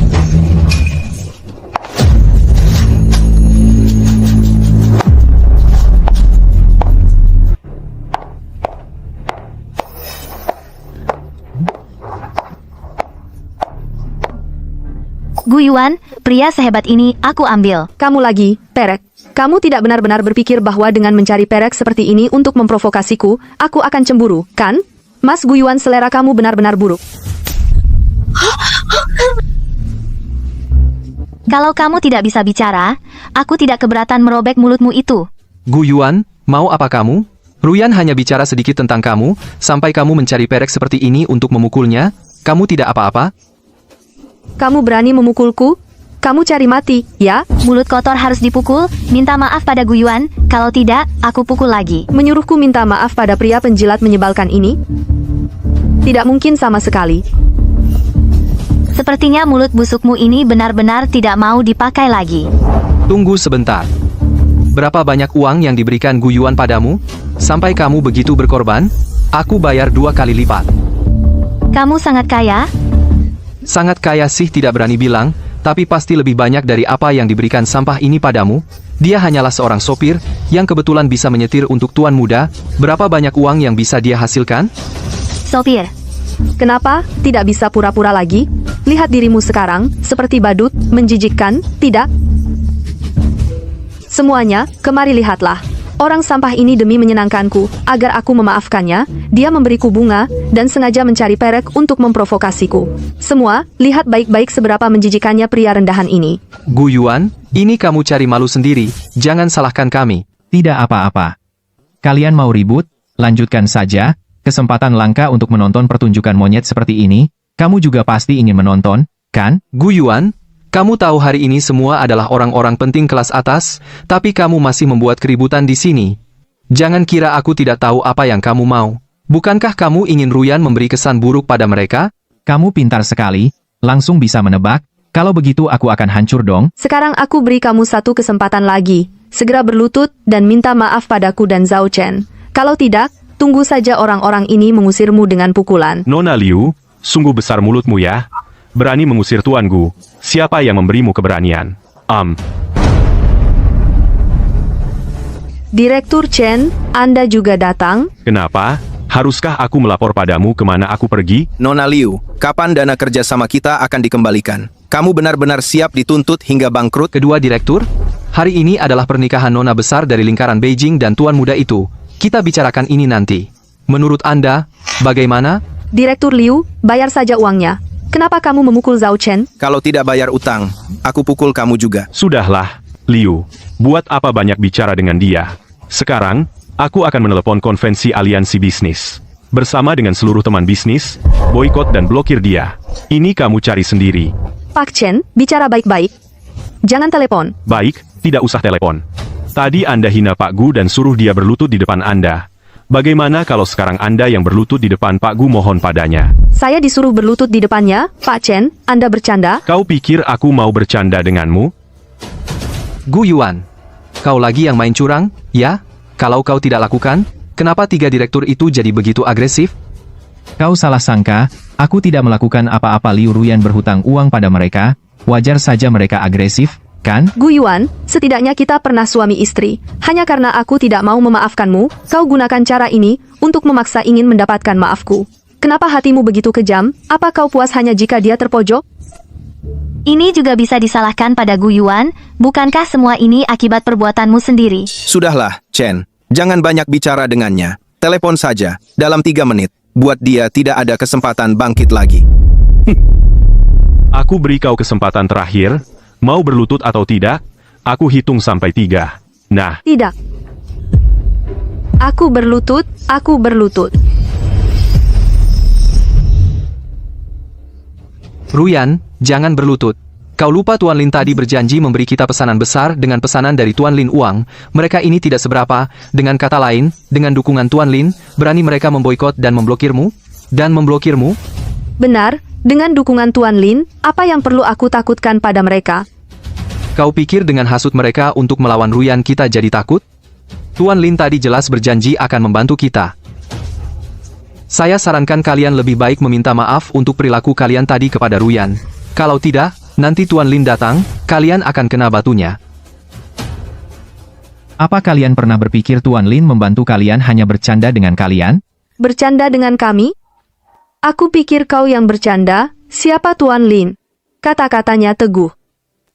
Gu Yuan, pria sehebat ini, aku ambil. Kamu lagi, perek. Kamu tidak benar-benar berpikir bahwa dengan mencari perek seperti ini untuk memprovokasiku, aku akan cemburu, kan? Mas Gu Yuan, selera kamu benar-benar buruk. Kalau kamu tidak bisa bicara, aku tidak keberatan merobek mulutmu itu. Gu Yuan, mau apa kamu? Ruyan hanya bicara sedikit tentang kamu, sampai kamu mencari perek seperti ini untuk memukulnya. Kamu tidak apa-apa? Kamu berani memukulku? Kamu cari mati, ya? Mulut kotor harus dipukul, minta maaf pada Gu Yuan, kalau tidak, aku pukul lagi. Menyuruhku minta maaf pada pria penjilat menyebalkan ini? Tidak mungkin sama sekali. Sepertinya mulut busukmu ini benar-benar tidak mau dipakai lagi. Tunggu sebentar. Berapa banyak uang yang diberikan Gu Yuan padamu? Sampai kamu begitu berkorban? Aku bayar 2 kali lipat. Kamu sangat kaya? Sangat kaya sih tidak berani bilang, tapi pasti lebih banyak dari apa yang diberikan sampah ini padamu. Dia hanyalah seorang sopir, yang kebetulan bisa menyetir untuk tuan muda. Berapa banyak uang yang bisa dia hasilkan? Sopir. Kenapa tidak bisa pura-pura lagi? Lihat dirimu sekarang, seperti badut, menjijikkan, tidak? Semuanya, kemari lihatlah. Orang sampah ini demi menyenangkanku, agar aku memaafkannya, dia memberiku bunga, dan sengaja mencari perek untuk memprovokasiku. Semua, lihat baik-baik seberapa menjijikannya pria rendahan ini. Gu Yuan, ini kamu cari malu sendiri, jangan salahkan kami. Tidak apa-apa. Kalian mau ribut? Lanjutkan saja. Kesempatan langka untuk menonton pertunjukan monyet seperti ini. Kamu juga pasti ingin menonton, kan? Gu Yuan, kamu tahu hari ini semua adalah orang-orang penting kelas atas, tapi kamu masih membuat keributan di sini. Jangan kira aku tidak tahu apa yang kamu mau. Bukankah kamu ingin Ruyan memberi kesan buruk pada mereka? Kamu pintar sekali, langsung bisa menebak. Kalau begitu aku akan hancur dong. Sekarang aku beri kamu satu kesempatan lagi. Segera berlutut dan minta maaf padaku dan Zhao Chen. Kalau tidak, tunggu saja orang-orang ini mengusirmu dengan pukulan. Nona Liu, sungguh besar mulutmu ya. Berani mengusir Tuan Gu. Siapa yang memberimu keberanian? Direktur Chen, Anda juga datang? Kenapa? Haruskah aku melapor padamu kemana aku pergi? Nona Liu, kapan dana kerjasama kita akan dikembalikan? Kamu benar-benar siap dituntut hingga bangkrut? Kedua direktur, hari ini adalah pernikahan nona besar dari lingkaran Beijing dan tuan muda itu. Kita bicarakan ini nanti. Menurut Anda, bagaimana? Direktur Liu, bayar saja uangnya. Kenapa kamu memukul Zhao Chen? Kalau tidak bayar utang, aku pukul kamu juga. Sudahlah, Liu. Buat apa banyak bicara dengan dia? Sekarang, aku akan menelepon konvensi aliansi bisnis. Bersama dengan seluruh teman bisnis, boikot dan blokir dia. Ini kamu cari sendiri. Pak Chen, bicara baik-baik. Jangan telepon. Baik, tidak usah telepon. Tadi Anda hina Pak Gu dan suruh dia berlutut di depan Anda. Bagaimana kalau sekarang Anda yang berlutut di depan Pak Gu mohon padanya? Saya disuruh berlutut di depannya, Pak Chen. Anda bercanda? Kau pikir aku mau bercanda denganmu? Gu Yuan, kau lagi yang main curang, ya? Kalau kau tidak lakukan, kenapa tiga direktur itu jadi begitu agresif? Kau salah sangka, aku tidak melakukan apa-apa. Liu Ruyan berhutang uang pada mereka, wajar saja mereka agresif, kan? Gu Yuan, setidaknya kita pernah suami istri. Hanya karena aku tidak mau memaafkanmu, kau gunakan cara ini untuk memaksa ingin mendapatkan maafku. Kenapa hatimu begitu kejam? Apa kau puas hanya jika dia terpojok? Ini juga bisa disalahkan pada Gu Yuan, bukankah semua ini akibat perbuatanmu sendiri? Sudahlah, Chen. Jangan banyak bicara dengannya. Telepon saja, dalam 3 menit. Buat dia tidak ada kesempatan bangkit lagi. Aku beri kau kesempatan terakhir. Mau berlutut atau tidak? Aku hitung sampai 3. Nah, Tidak. Aku berlutut, aku berlutut. Ruyan, jangan berlutut. Kau lupa Tuan Lin tadi berjanji memberi kita pesanan besar dengan pesanan dari Tuan Lin uang. Mereka ini tidak seberapa. Dengan kata lain, dengan dukungan Tuan Lin, berani mereka memboikot dan memblokirmu? Dan memblokirmu? Benar, dengan dukungan Tuan Lin, apa yang perlu aku takutkan pada mereka? Kau pikir dengan hasut mereka untuk melawan Ruyan kita jadi takut? Tuan Lin tadi jelas berjanji akan membantu kita. Saya sarankan kalian lebih baik meminta maaf untuk perilaku kalian tadi kepada Ruyan. Kalau tidak, nanti Tuan Lin datang, kalian akan kena batunya. Apa kalian pernah berpikir Tuan Lin membantu kalian hanya bercanda dengan kalian? Bercanda dengan kami? Aku pikir kau yang bercanda. Siapa Tuan Lin? Kata-katanya teguh.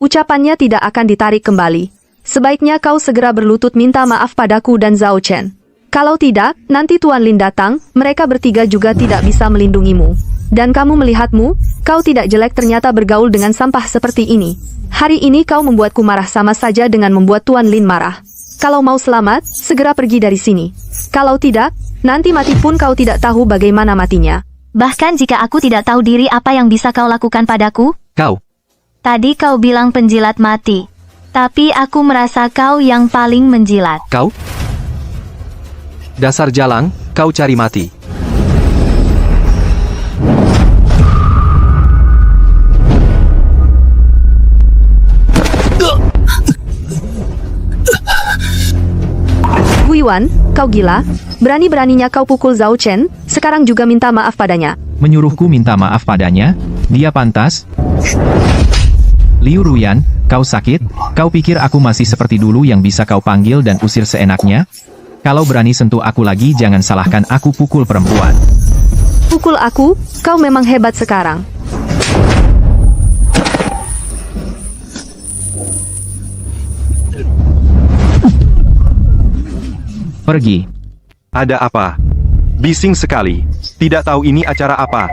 Ucapannya tidak akan ditarik kembali. Sebaiknya kau segera berlutut minta maaf padaku dan Zhao Chen. Kalau tidak, nanti Tuan Lin datang, mereka bertiga juga tidak bisa melindungimu. Dan kamu melihatmu, kau tidak jelek ternyata bergaul dengan sampah seperti ini. Hari ini kau membuatku marah sama saja dengan membuat Tuan Lin marah. Kalau mau selamat, segera pergi dari sini. Kalau tidak, nanti mati pun kau tidak tahu bagaimana matinya. Bahkan jika aku tidak tahu diri apa yang bisa kau lakukan padaku? Kau, Tadi kau bilang penjilat mati. Tapi aku merasa kau yang paling menjilat. kau? Dasar jalang, kau cari mati. Gu Yuan, kau gila? Berani-beraninya kau pukul Zhao Chen, sekarang juga minta maaf padanya. Menyuruhku minta maaf padanya? Dia pantas? Liu Ruyan, kau sakit? Kau pikir aku masih seperti dulu yang bisa kau panggil dan usir seenaknya? Kalau berani sentuh aku lagi jangan salahkan aku pukul perempuan. Pukul aku, kau memang hebat sekarang. Pergi. ada apa? Bising sekali. Tidak tahu ini acara apa.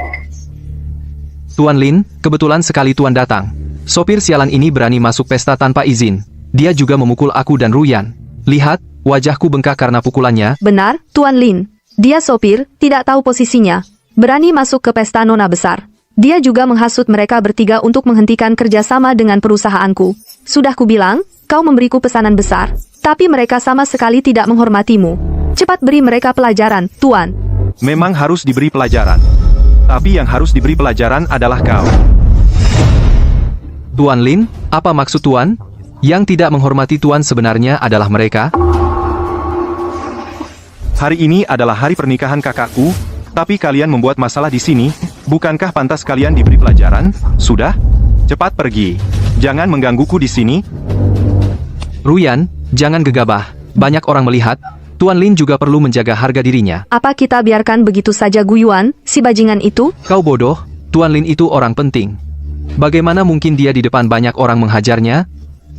Tuan Lin, kebetulan sekali Tuan datang. Sopir sialan ini berani masuk pesta tanpa izin. Dia juga memukul aku dan Ruyan. Lihat, wajahku bengkak karena pukulannya. Benar, Tuan Lin. Dia sopir, tidak tahu posisinya. Berani masuk ke pesta nona besar. Dia juga menghasut mereka bertiga untuk menghentikan kerjasama dengan perusahaanku. Sudah kubilang, kau memberiku pesanan besar. Tapi mereka sama sekali tidak menghormatimu. Cepat beri mereka pelajaran, Tuan. Memang harus diberi pelajaran. Tapi yang harus diberi pelajaran adalah kau. Tuan Lin, apa maksud Tuan? Yang tidak menghormati Tuan sebenarnya adalah mereka? Hari ini adalah hari pernikahan kakakku, tapi kalian membuat masalah di sini. Bukankah pantas kalian diberi pelajaran? Sudah? Cepat pergi. Jangan menggangguku di sini. Ruyan, jangan gegabah. banyak orang melihat, Tuan Lin juga perlu menjaga harga dirinya. Apa kita biarkan begitu saja Gu Yuan, si bajingan itu? Kau bodoh, Tuan Lin itu orang penting. Bagaimana mungkin dia di depan banyak orang menghajarnya?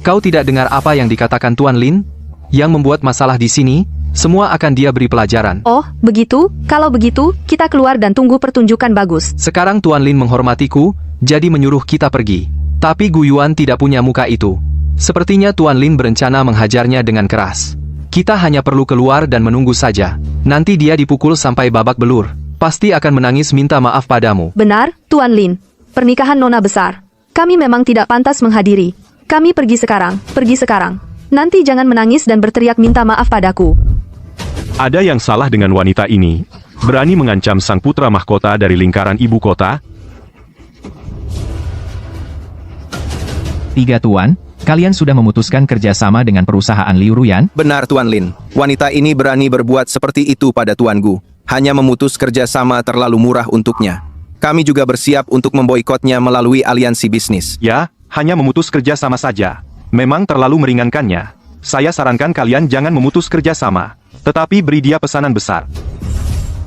Kau tidak dengar apa yang dikatakan Tuan Lin? Yang membuat masalah di sini, semua akan dia beri pelajaran. Oh, begitu? Kalau begitu, kita keluar dan tunggu pertunjukan bagus. Sekarang Tuan Lin menghormatiku, jadi menyuruh kita pergi. Tapi Gu Yuan tidak punya muka itu. Sepertinya Tuan Lin berencana menghajarnya dengan keras. Kita hanya perlu keluar dan menunggu saja. Nanti dia dipukul sampai babak belur. Pasti akan menangis minta maaf padamu. Benar, Tuan Lin. Pernikahan nona besar. Kami memang tidak pantas menghadiri. Kami pergi sekarang, pergi sekarang. Nanti jangan menangis dan berteriak minta maaf padaku. Ada yang salah dengan wanita ini. Berani mengancam sang putra mahkota dari lingkaran ibu kota? 3 Tuan, kalian sudah memutuskan kerjasama dengan perusahaan Liu Ruyan? Benar Tuan Lin, wanita ini berani berbuat seperti itu pada Tuan Gu. Hanya memutus kerjasama terlalu murah untuknya. Kami juga bersiap untuk memboikotnya melalui aliansi bisnis. Ya, hanya memutus kerjasama saja. Memang terlalu meringankannya. Saya sarankan kalian jangan memutus kerjasama, tetapi beri dia pesanan besar.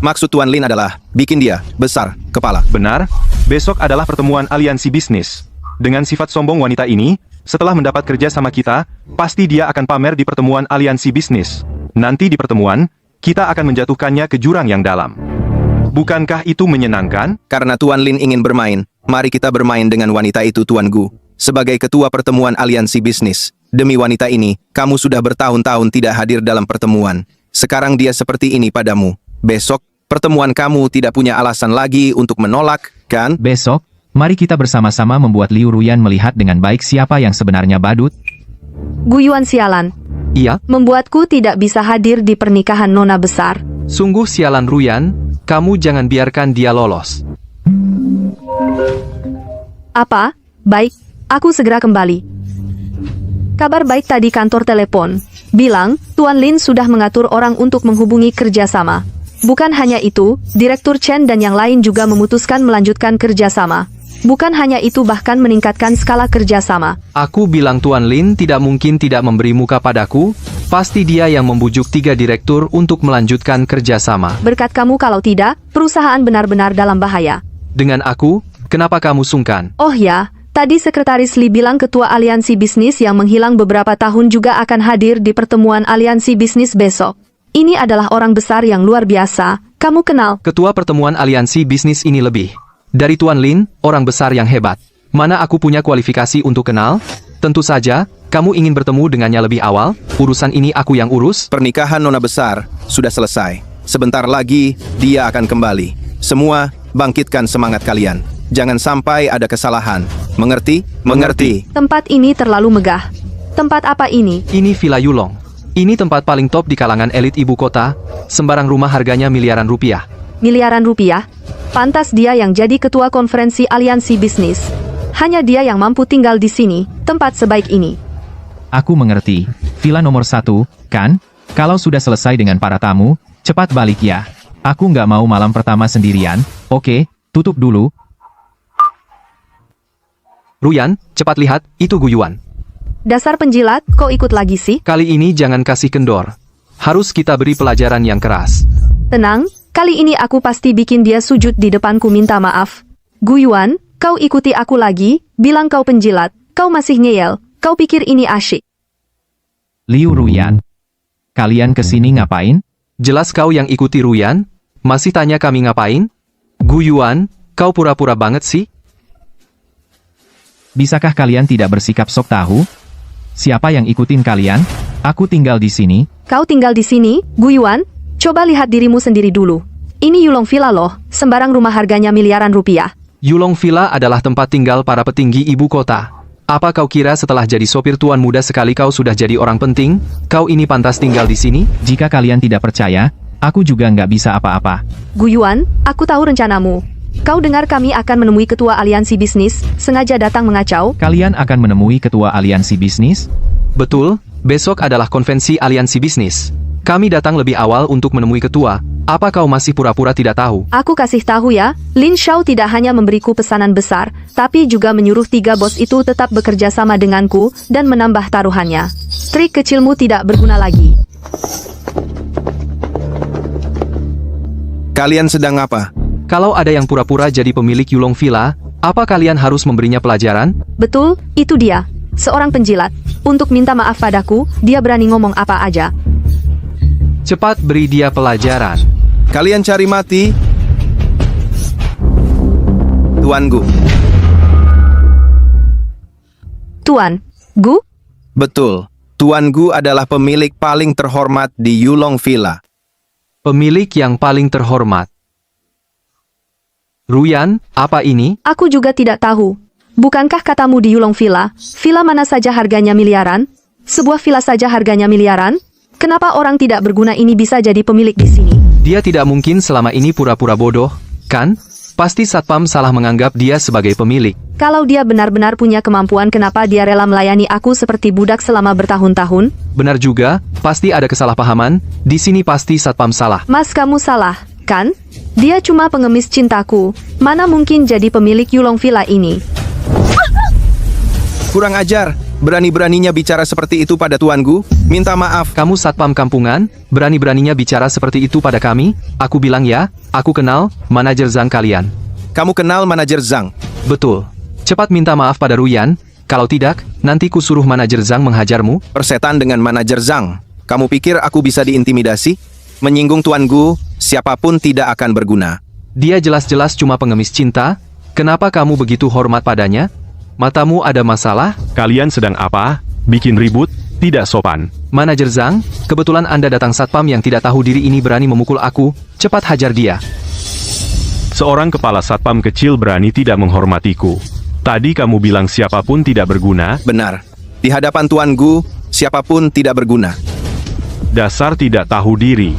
Maksud Tuan Lin adalah bikin dia besar kepala. Benar, besok adalah pertemuan aliansi bisnis. Dengan sifat sombong wanita ini, setelah mendapat kerja sama kita, pasti dia akan pamer di pertemuan aliansi bisnis. Nanti di pertemuan, kita akan menjatuhkannya ke jurang yang dalam. Bukankah itu menyenangkan? Karena Tuan Lin ingin bermain, mari kita bermain dengan wanita itu Tuan Gu. Sebagai ketua pertemuan aliansi bisnis, demi wanita ini, kamu sudah bertahun-tahun tidak hadir dalam pertemuan. Sekarang dia seperti ini padamu. Besok, pertemuan kamu tidak punya alasan lagi untuk menolak, kan? Besok, mari kita bersama-sama membuat Liu Ruyan melihat dengan baik siapa yang sebenarnya badut. Gu Yuan sialan. Iya, Membuatku tidak bisa hadir di pernikahan nona besar. sungguh sialan Ruyan, kamu jangan biarkan dia lolos. Apa? Baik, aku segera kembali. Kabar baik tadi kantor telepon. Bilang, Tuan Lin sudah mengatur orang untuk menghubungi kerjasama. Bukan hanya itu, Direktur Chen dan yang lain juga memutuskan melanjutkan kerjasama. Bukan hanya itu, bahkan meningkatkan skala kerjasama. Aku bilang Tuan Lin tidak mungkin tidak memberi muka padaku, pasti dia yang membujuk 3 direktur untuk melanjutkan kerjasama. Berkat kamu, kalau tidak, perusahaan benar-benar dalam bahaya. Dengan aku, kenapa kamu sungkan? Oh ya, tadi Sekretaris Li bilang ketua aliansi bisnis yang menghilang beberapa tahun juga akan hadir di pertemuan aliansi bisnis besok. Ini adalah orang besar yang luar biasa, kamu kenal. Ketua pertemuan aliansi bisnis ini lebih dari Tuan Lin, orang besar yang hebat. Mana aku punya kualifikasi untuk kenal? Tentu saja, kamu ingin bertemu dengannya lebih awal, urusan ini aku yang urus. Pernikahan nona besar sudah selesai. Sebentar lagi, dia akan kembali. Semua, bangkitkan semangat kalian. Jangan sampai ada kesalahan. Mengerti? Mengerti. Tempat ini terlalu megah. Tempat apa ini? Ini Villa Yulong. Ini tempat paling top di kalangan elit ibu kota, sembarang rumah harganya miliaran rupiah. Miliaran rupiah? Pantas dia yang jadi ketua konferensi aliansi bisnis. Hanya dia yang mampu tinggal di sini, tempat sebaik ini. Aku mengerti. Villa nomor 1, kan? Kalau sudah selesai dengan para tamu, cepat balik ya. Aku nggak mau malam pertama sendirian. Oke, tutup dulu. Ruyan, cepat lihat, itu Gu Yuan. Dasar penjilat, kok ikut lagi sih? Kali ini jangan kasih kendor. Harus kita beri pelajaran yang keras. Tenang, kali ini aku pasti bikin dia sujud di depanku minta maaf. Gu Yuan, kau ikuti aku lagi, bilang kau penjilat, kau masih ngeyel, kau pikir ini asyik. Liu Ruyan. Kalian kesini ngapain? Jelas kau yang ikuti Ruyan? Masih tanya kami ngapain? Gu Yuan, kau pura-pura banget sih. Bisakah kalian tidak bersikap sok tahu? Siapa yang ikutin kalian? Aku tinggal di sini. Kau tinggal di sini, Gu Yuan? Coba lihat dirimu sendiri dulu. Ini Yulong Villa loh, sembarang rumah harganya miliaran rupiah. Yulong Villa adalah tempat tinggal para petinggi ibu kota. Apa kau kira setelah jadi sopir tuan muda sekali kau sudah jadi orang penting? Kau ini pantas tinggal di sini? Jika kalian tidak percaya, aku juga nggak bisa apa-apa. Gu Yuan, aku tahu rencanamu. Kau dengar kami akan menemui ketua aliansi bisnis, sengaja datang mengacau? Kalian akan menemui ketua aliansi bisnis? Betul, besok adalah konvensi aliansi bisnis. Kami datang lebih awal untuk menemui ketua. Apa kau masih pura-pura tidak tahu? Aku kasih tahu ya, Lin Shao tidak hanya memberiku pesanan besar, tapi juga menyuruh 3 bos itu tetap bekerja sama denganku dan menambah taruhannya. Trik kecilmu tidak berguna lagi. Kalian sedang apa? Kalau ada yang pura-pura jadi pemilik Yulong Villa, apa kalian harus memberinya pelajaran? Betul, itu dia. Seorang penjilat. Untuk minta maaf padaku, dia berani ngomong apa aja. Cepat beri dia pelajaran. Kalian cari mati? Tuan Gu. Tuan, Gu? Betul. Tuan Gu adalah pemilik paling terhormat di Yulong Villa. Pemilik yang paling terhormat. Ruyan, apa ini? Aku juga tidak tahu. Bukankah katamu di Yulong Villa? Villa mana saja harganya miliaran? Sebuah villa saja harganya miliaran? Kenapa orang tidak berguna ini bisa jadi pemilik di sini? Dia tidak mungkin selama ini pura-pura bodoh, kan? Pasti Satpam salah menganggap dia sebagai pemilik. Kalau dia benar-benar punya kemampuan, kenapa dia rela melayani aku seperti budak selama bertahun-tahun? Benar juga, pasti ada kesalahpahaman. Di sini pasti Satpam salah. Mas, kamu salah, kan? Dia cuma pengemis cintaku. Mana mungkin jadi pemilik Yulong Villa ini? Kurang ajar. Berani-beraninya bicara seperti itu pada Tuan Gu. Minta maaf. Kamu Satpam kampungan, berani-beraninya bicara seperti itu pada kami? Aku bilang ya, aku kenal manajer Zhang kalian. Kamu kenal manajer Zhang? Betul. Cepat minta maaf pada Ruyan. Kalau tidak, nanti ku suruh manajer Zhang menghajarmu. Persetan dengan manajer Zhang. Kamu pikir aku bisa diintimidasi? Menyinggung Tuan Gu, siapapun tidak akan berguna. Dia jelas-jelas cuma pengemis cinta. Kenapa kamu begitu hormat padanya? Matamu ada masalah? Kalian sedang apa? Bikin ribut? Tidak sopan. Manajer Zhang, kebetulan Anda datang Satpam yang tidak tahu diri ini berani memukul aku. Cepat hajar dia. Seorang kepala satpam kecil berani tidak menghormatiku. Tadi kamu bilang siapapun tidak berguna. Benar. Di hadapan Tuan Gu, siapapun tidak berguna. Dasar tidak tahu diri.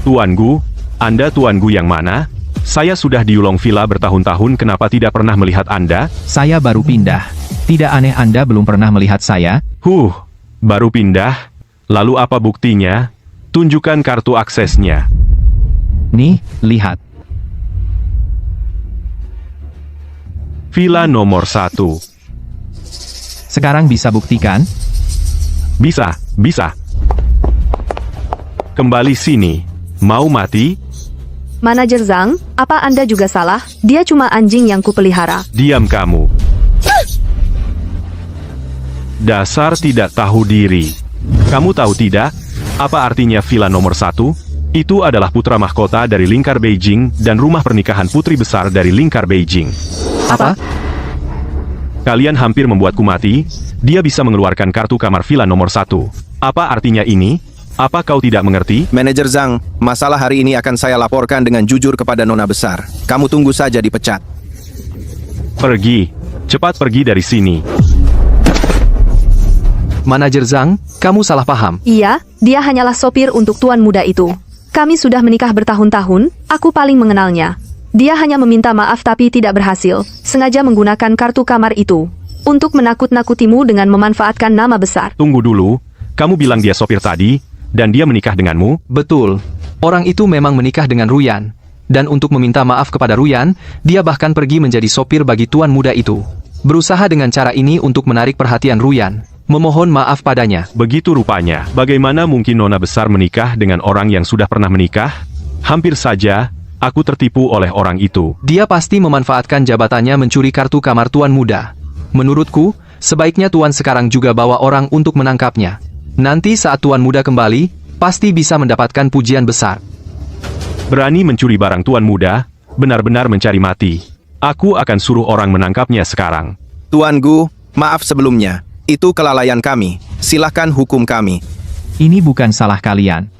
Tuan Gu, Anda Tuan Gu yang mana? Saya sudah di Yulong Villa bertahun-tahun, kenapa tidak pernah melihat Anda? Saya baru pindah. Tidak aneh Anda belum pernah melihat saya? Baru pindah? Lalu apa buktinya? Tunjukkan kartu aksesnya. Nih, lihat. Villa nomor 1. Sekarang bisa buktikan? Bisa. Kembali sini. Mau mati? Manajer Zhang, apa Anda juga salah? Dia cuma anjing yang kupelihara. Diam kamu. Dasar tidak tahu diri. Kamu tahu tidak? Apa artinya villa nomor 1? Itu adalah putra mahkota dari Lingkar Beijing dan rumah pernikahan putri besar dari Lingkar Beijing. Apa? Kalian hampir membuatku mati. Dia bisa mengeluarkan kartu kamar villa nomor 1. Apa artinya ini? Apa kau tidak mengerti? Manajer Zhang, masalah hari ini akan saya laporkan dengan jujur kepada Nona Besar. Kamu tunggu saja dipecat. Pergi. Cepat pergi dari sini. Manajer Zhang, kamu salah paham. Iya, dia hanyalah sopir untuk tuan muda itu. Kami sudah menikah bertahun-tahun, aku paling mengenalnya. Dia hanya meminta maaf tapi tidak berhasil, sengaja menggunakan kartu kamar itu untuk menakut-nakutimu dengan memanfaatkan nama besar. Tunggu dulu. Kamu bilang dia sopir tadi, dan dia menikah denganmu? Betul. Orang itu memang menikah dengan Ruyan. Dan untuk meminta maaf kepada Ruyan, dia bahkan pergi menjadi sopir bagi tuan muda itu. Berusaha dengan cara ini untuk menarik perhatian Ruyan. Memohon maaf padanya. Begitu rupanya. Bagaimana mungkin Nona Besar menikah dengan orang yang sudah pernah menikah? Hampir saja, aku tertipu oleh orang itu. Dia pasti memanfaatkan jabatannya mencuri kartu kamar tuan muda. Menurutku, sebaiknya tuan sekarang juga bawa orang untuk menangkapnya. Nanti saat tuan muda kembali, pasti bisa mendapatkan pujian besar. Berani mencuri barang tuan muda, benar-benar mencari mati. Aku akan suruh orang menangkapnya sekarang. Tuan Gu, maaf sebelumnya. Itu kelalaian kami. Silakan hukum kami. Ini bukan salah kalian.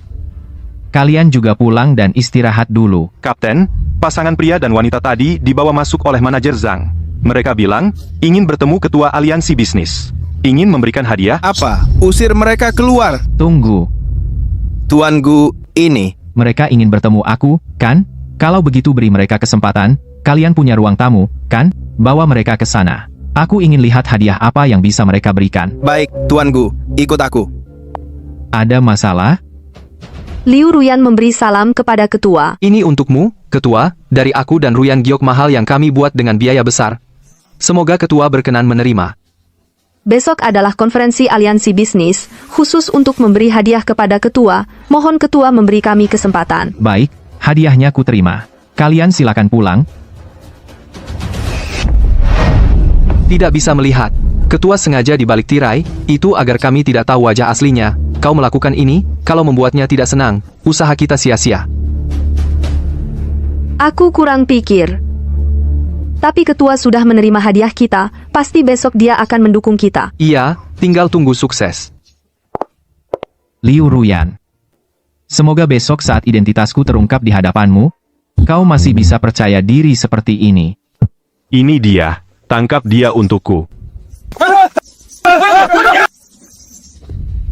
Kalian juga pulang dan istirahat dulu. Kapten, pasangan pria dan wanita tadi dibawa masuk oleh manajer Zhang. Mereka bilang, ingin bertemu ketua aliansi bisnis. Ingin memberikan hadiah? Apa? Usir mereka keluar. Tunggu. Tuan Gu, ini. Mereka ingin bertemu aku, kan? Kalau begitu beri mereka kesempatan. Kalian punya ruang tamu, kan? Bawa mereka ke sana. Aku ingin lihat hadiah apa yang bisa mereka berikan. Baik, Tuan Gu, ikut aku. Ada masalah? Liu Ruyan memberi salam kepada ketua. Ini untukmu, ketua, dari aku dan Ruyan giok mahal yang kami buat dengan biaya besar. Semoga ketua berkenan menerima. Besok adalah konferensi aliansi bisnis, khusus untuk memberi hadiah kepada ketua. Mohon ketua memberi kami kesempatan. Baik, hadiahnya ku terima. Kalian silakan pulang. Tidak bisa melihat. Ketua sengaja dibalik tirai, itu agar kami tidak tahu wajah aslinya. Kau melakukan ini, kalau membuatnya tidak senang, usaha kita sia-sia. Aku kurang pikir. Tapi ketua sudah menerima hadiah kita, pasti besok dia akan mendukung kita. Iya, tinggal tunggu sukses. Liu Ruyan. Semoga besok saat identitasku terungkap di hadapanmu, kau masih bisa percaya diri seperti ini. Ini dia, tangkap dia untukku.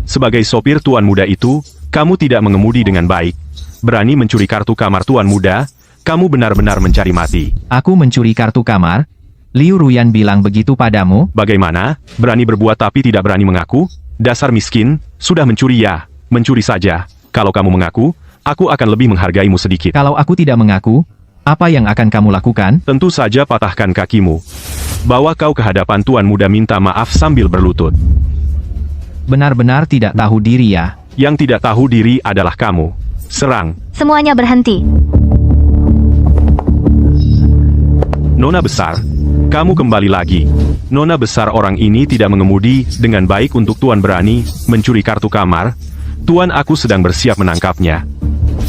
Sebagai sopir tuan muda itu, kamu tidak mengemudi dengan baik. Berani mencuri kartu kamar tuan muda, kamu benar-benar mencari mati. Aku mencuri kartu kamar? Liu Ruyan bilang begitu padamu? Bagaimana? Berani berbuat tapi tidak berani mengaku? Dasar miskin, sudah mencuri ya, mencuri saja. Kalau kamu mengaku, aku akan lebih menghargaimu sedikit. Kalau aku tidak mengaku, apa yang akan kamu lakukan? Tentu saja patahkan kakimu. Bawa kau ke hadapan tuan muda minta maaf sambil berlutut. Benar-benar tidak tahu diri ya. Yang tidak tahu diri adalah kamu. Serang. Semuanya berhenti. Nona besar, kamu kembali lagi. Nona besar, orang ini tidak mengemudi dengan baik untuk tuan berani mencuri kartu kamar. Tuan, aku sedang bersiap menangkapnya.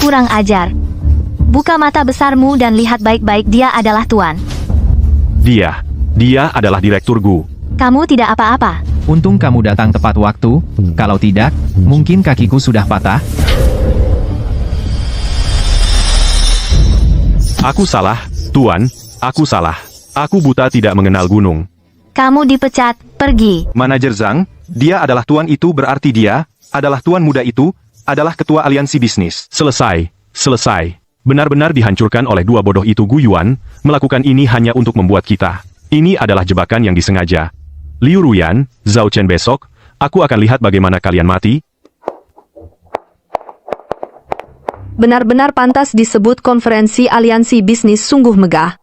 Kurang ajar. Buka mata besarmu dan lihat baik-baik, dia adalah tuan. Dia adalah direktur Gu. Kamu tidak apa-apa. Untung kamu datang tepat waktu, kalau tidak, mungkin kakiku sudah patah. Aku salah, tuan. Aku salah. Aku buta tidak mengenal gunung. Kamu dipecat, pergi. Manajer Zhang, dia adalah tuan, itu berarti dia adalah tuan muda, itu adalah ketua aliansi bisnis. Selesai. Benar-benar dihancurkan oleh dua bodoh itu. Gu Yuan melakukan ini hanya untuk membuat kita. Ini adalah jebakan yang disengaja. Liu Ruyan, Zhao Chen, besok, aku akan lihat bagaimana kalian mati. Benar-benar pantas disebut konferensi aliansi bisnis, sungguh megah.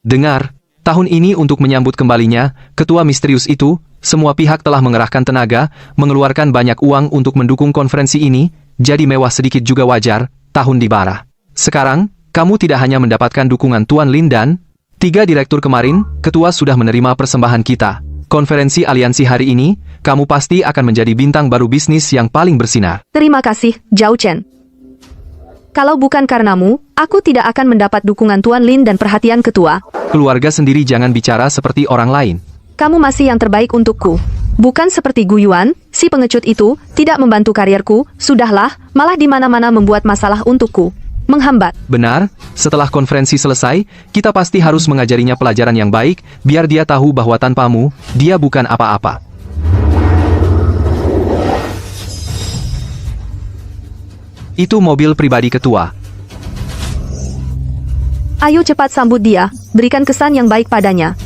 Dengar, tahun ini untuk menyambut kembalinya, ketua misterius itu, semua pihak telah mengerahkan tenaga, mengeluarkan banyak uang untuk mendukung konferensi ini, jadi mewah sedikit juga wajar, tahun di bara. Sekarang, kamu tidak hanya mendapatkan dukungan Tuan Lin dan 3 direktur kemarin, ketua sudah menerima persembahan kita. Konferensi aliansi hari ini, kamu pasti akan menjadi bintang baru bisnis yang paling bersinar. Terima kasih, Zhao Chen. Kalau bukan karenamu, aku tidak akan mendapat dukungan Tuan Lin dan perhatian ketua. Keluarga sendiri jangan bicara seperti orang lain. Kamu masih yang terbaik untukku. Bukan seperti Gu Yuan, si pengecut itu, tidak membantu karierku, sudahlah, malah di mana-mana membuat masalah untukku. Menghambat. Benar, setelah konferensi selesai, kita pasti harus mengajarinya pelajaran yang baik, biar dia tahu bahwa tanpamu, dia bukan apa-apa. Itu mobil pribadi ketua. Ayo cepat sambut dia, berikan kesan yang baik padanya.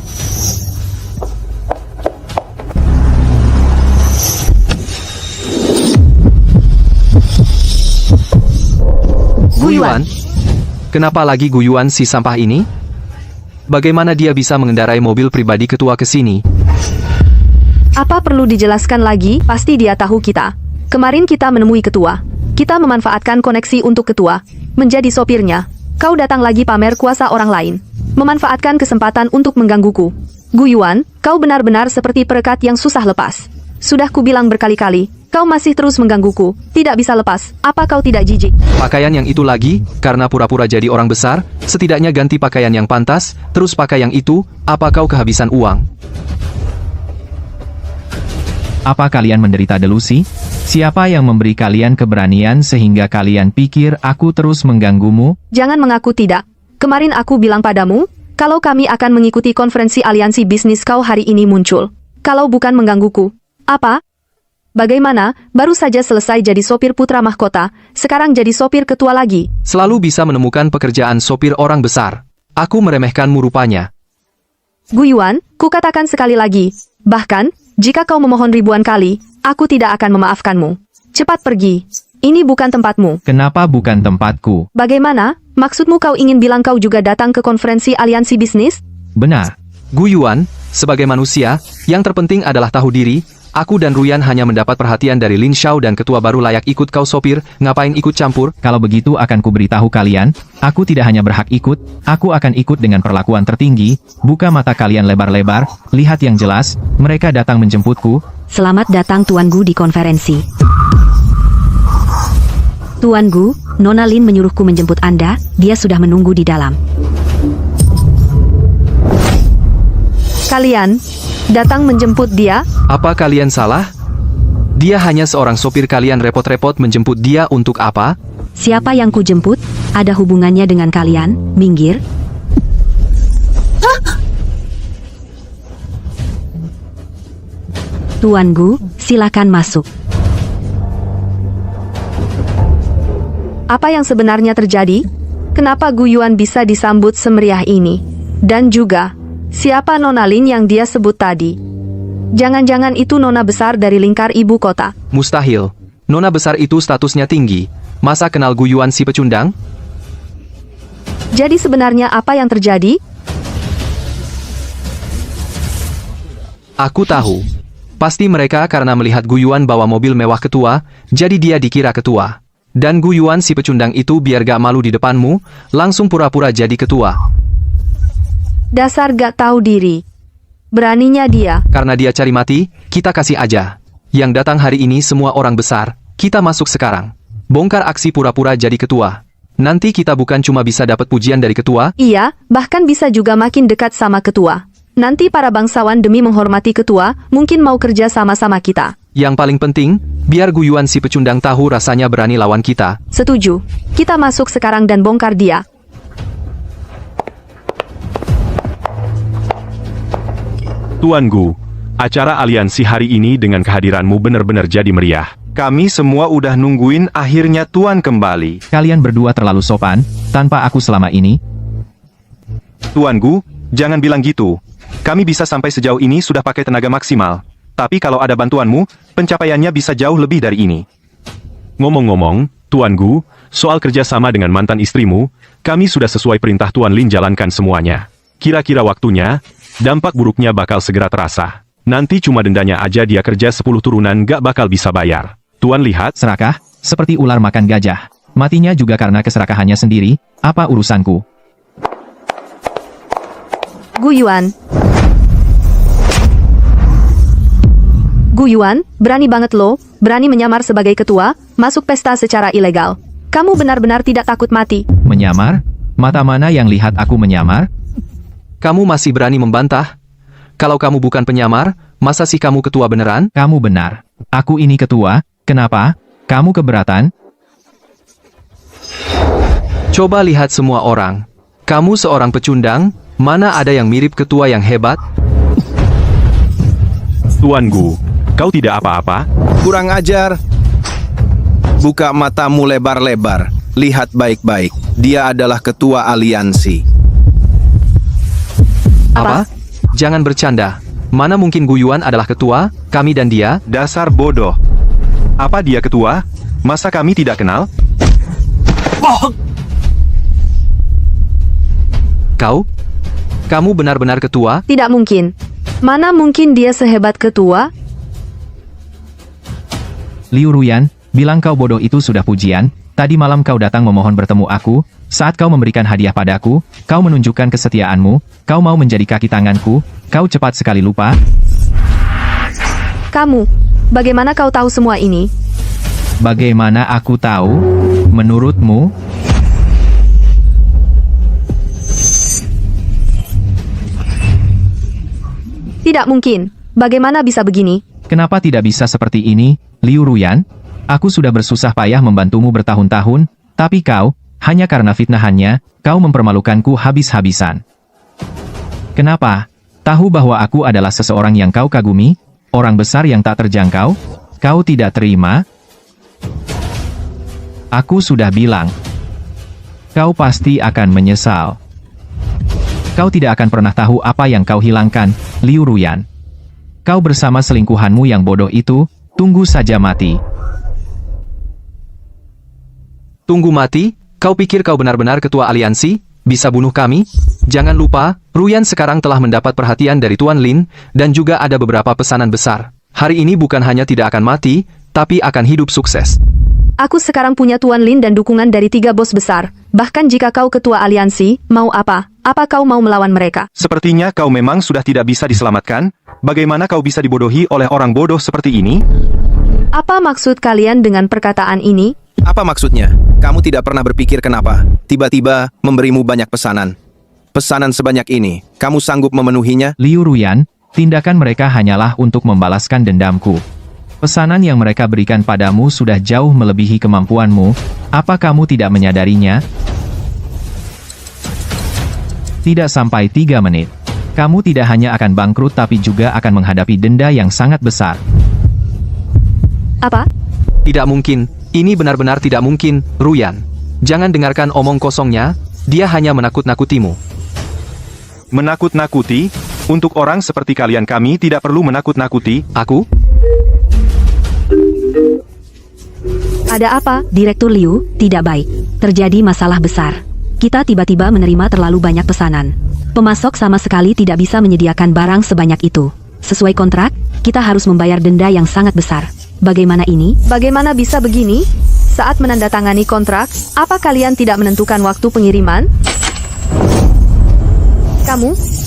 Gu Yuan? Kenapa lagi Gu Yuan si sampah ini? Bagaimana dia bisa mengendarai mobil pribadi ketua ke sini? Apa perlu dijelaskan lagi? Pasti dia tahu kita. Kemarin kita menemui ketua. Kita memanfaatkan koneksi untuk ketua. Menjadi sopirnya. Kau datang lagi pamer kuasa orang lain. Memanfaatkan kesempatan untuk menggangguku. Gu Yuan, kau benar-benar seperti perekat yang susah lepas. Sudah kubilang berkali-kali, kau masih terus menggangguku. Tidak bisa lepas. Apa kau tidak jijik? Pakaian yang itu lagi, karena pura-pura jadi orang besar, setidaknya ganti pakaian yang pantas, terus pakai yang itu, apa kau kehabisan uang? Apa kalian menderita delusi? Siapa yang memberi kalian keberanian sehingga kalian pikir aku terus mengganggumu? Jangan mengaku tidak. Kemarin aku bilang padamu, kalau kami akan mengikuti konferensi aliansi bisnis kau hari ini muncul. Kalau bukan menggangguku. Apa? Bagaimana, baru saja selesai jadi sopir putra mahkota, sekarang jadi sopir ketua lagi. Selalu bisa menemukan pekerjaan sopir orang besar. Aku meremehkanmu rupanya. Gu Yuan, kukatakan sekali lagi. Bahkan, jika kau memohon ribuan kali, aku tidak akan memaafkanmu. Cepat pergi. Ini bukan tempatmu. Kenapa bukan tempatku? Bagaimana? Maksudmu kau ingin bilang kau juga datang ke konferensi aliansi bisnis? Benar. Gu Yuan, Sebagai manusia, yang terpenting adalah tahu diri. Aku dan Ruyan hanya mendapat perhatian dari Lin Xiao dan ketua baru layak ikut kau sopir, ngapain ikut campur? Kalau begitu akan kuberitahu kalian, aku tidak hanya berhak ikut, aku akan ikut dengan perlakuan tertinggi. Buka mata kalian lebar-lebar, lihat yang jelas, mereka datang menjemputku. Selamat datang Tuan Gu di konferensi. Tuan Gu, Nona Lin menyuruhku menjemput Anda, dia sudah menunggu di dalam. Kalian datang menjemput dia? Apa kalian salah? Dia hanya seorang sopir, kalian repot-repot menjemput dia untuk apa? Siapa yang ku jemput? Ada hubungannya dengan kalian? Minggir. Tuan Gu, silakan masuk. Apa yang sebenarnya terjadi? Kenapa Gu Yuan bisa disambut semeriah ini? Dan juga, siapa Nona Lin yang dia sebut tadi? Jangan-jangan itu nona besar dari lingkar ibu kota. Mustahil. Nona besar itu statusnya tinggi. Masa kenal Gu Yuan si pecundang? Jadi sebenarnya apa yang terjadi? Aku tahu. Pasti mereka karena melihat Gu Yuan bawa mobil mewah ketua, jadi dia dikira ketua. Dan Gu Yuan si pecundang itu biar gak malu di depanmu, langsung pura-pura jadi ketua. Dasar gak tahu diri. Beraninya dia. Karena dia cari mati, kita kasih aja. Yang datang hari ini semua orang besar, kita masuk sekarang. Bongkar aksi pura-pura jadi ketua. Nanti kita bukan cuma bisa dapat pujian dari ketua, Iya, bahkan bisa juga makin dekat sama ketua. Nanti para bangsawan demi menghormati ketua, mungkin mau kerja sama-sama kita. yang paling penting, biar Gu Yuan si pecundang tahu rasanya berani lawan kita. Setuju. Kita masuk sekarang dan bongkar dia. Tuan Gu, acara aliansi hari ini dengan kehadiranmu benar-benar jadi meriah. Kami semua udah nungguin akhirnya Tuan kembali. Kalian berdua terlalu sopan, tanpa aku selama ini. Tuan Gu, jangan bilang gitu. Kami bisa sampai sejauh ini sudah pakai tenaga maksimal. Tapi kalau ada bantuanmu, pencapaiannya bisa jauh lebih dari ini. Ngomong-ngomong, Tuan Gu, soal kerjasama dengan mantan istrimu, kami sudah sesuai perintah Tuan Lin jalankan semuanya. Kira-kira waktunya, dampak buruknya bakal segera terasa. Nanti cuma dendanya aja dia kerja 10 turunan gak bakal bisa bayar. Tuan lihat, Serakah, seperti ular makan gajah. Matinya juga karena keserakahannya sendiri, apa urusanku? Gu Yuan. Gu Yuan, berani banget lo, berani menyamar sebagai ketua, masuk pesta secara ilegal. Kamu benar-benar tidak takut mati. Menyamar? Mata mana yang lihat aku menyamar? Kamu masih berani membantah? Kalau kamu bukan penyamar, masa sih kamu ketua beneran? Kamu benar. Aku ini ketua, kenapa? Kamu keberatan? Coba lihat semua orang. Kamu seorang pecundang, mana ada yang mirip ketua yang hebat? Tuan Gu, kau tidak apa-apa? Kurang ajar. Buka matamu lebar-lebar. Lihat baik-baik. Dia adalah ketua aliansi. Apa? Jangan bercanda. Mana mungkin Gu Yuan adalah ketua, kami dan dia? Dasar bodoh. Apa dia ketua? Masa kami tidak kenal? Kau? Kamu benar-benar ketua? Tidak mungkin. Mana mungkin dia sehebat ketua? Liu Ruyan, bilang kau bodoh itu sudah pujian. Tadi malam kau datang memohon bertemu aku. Saat kau memberikan hadiah padaku, kau menunjukkan kesetiaanmu. Kau mau menjadi kaki tanganku. Kau cepat sekali lupa. Kamu, bagaimana kau tahu semua ini? Bagaimana aku tahu? Menurutmu? Tidak mungkin. Bagaimana bisa begini? Kenapa tidak bisa seperti ini, Liu Ruyan? Aku sudah bersusah payah membantumu bertahun-tahun, tapi kau, hanya karena fitnahannya, kau mempermalukanku habis-habisan. Kenapa? Tahu bahwa aku adalah seseorang yang kau kagumi? Orang besar yang tak terjangkau? Kau tidak terima? Aku sudah bilang. Kau pasti akan menyesal. Kau tidak akan pernah tahu apa yang kau hilangkan, Liu Ruyan. Kau bersama selingkuhanmu yang bodoh itu, tunggu saja mati. Tunggu mati? Kau pikir kau benar-benar ketua aliansi? bisa bunuh kami? Jangan lupa, Ruyan sekarang telah mendapat perhatian dari Tuan Lin, dan juga ada beberapa pesanan besar. Hari ini bukan hanya tidak akan mati, tapi akan hidup sukses. Aku sekarang punya Tuan Lin dan dukungan dari 3 bos besar. Bahkan jika kau ketua aliansi, mau apa? Apa kau mau melawan mereka? Sepertinya kau memang sudah tidak bisa diselamatkan. Bagaimana kau bisa dibodohi oleh orang bodoh seperti ini? Apa maksud kalian dengan perkataan ini? Apa maksudnya? Kamu tidak pernah berpikir kenapa tiba-tiba memberimu banyak pesanan. Pesanan sebanyak ini, kamu sanggup memenuhinya? Liu Ruyan, tindakan mereka hanyalah untuk membalaskan dendamku. Pesanan yang mereka berikan padamu sudah jauh melebihi kemampuanmu. Apa kamu tidak menyadarinya? Tidak sampai 3 menit. Kamu tidak hanya akan bangkrut tapi juga akan menghadapi denda yang sangat besar. Apa? Tidak mungkin, ini benar-benar tidak mungkin, Ruyan. Jangan dengarkan omong kosongnya, dia hanya menakut-nakutimu. Menakut-nakuti? Untuk orang seperti kalian kami tidak perlu menakut-nakuti. Aku? Ada apa? Direktur Liu, tidak baik. Terjadi masalah besar. Kita tiba-tiba menerima terlalu banyak pesanan. Pemasok sama sekali tidak bisa menyediakan barang sebanyak itu. Sesuai kontrak, kita harus membayar denda yang sangat besar. Bagaimana ini? Bagaimana bisa begini? Saat menandatangani kontrak, apa kalian tidak menentukan waktu pengiriman?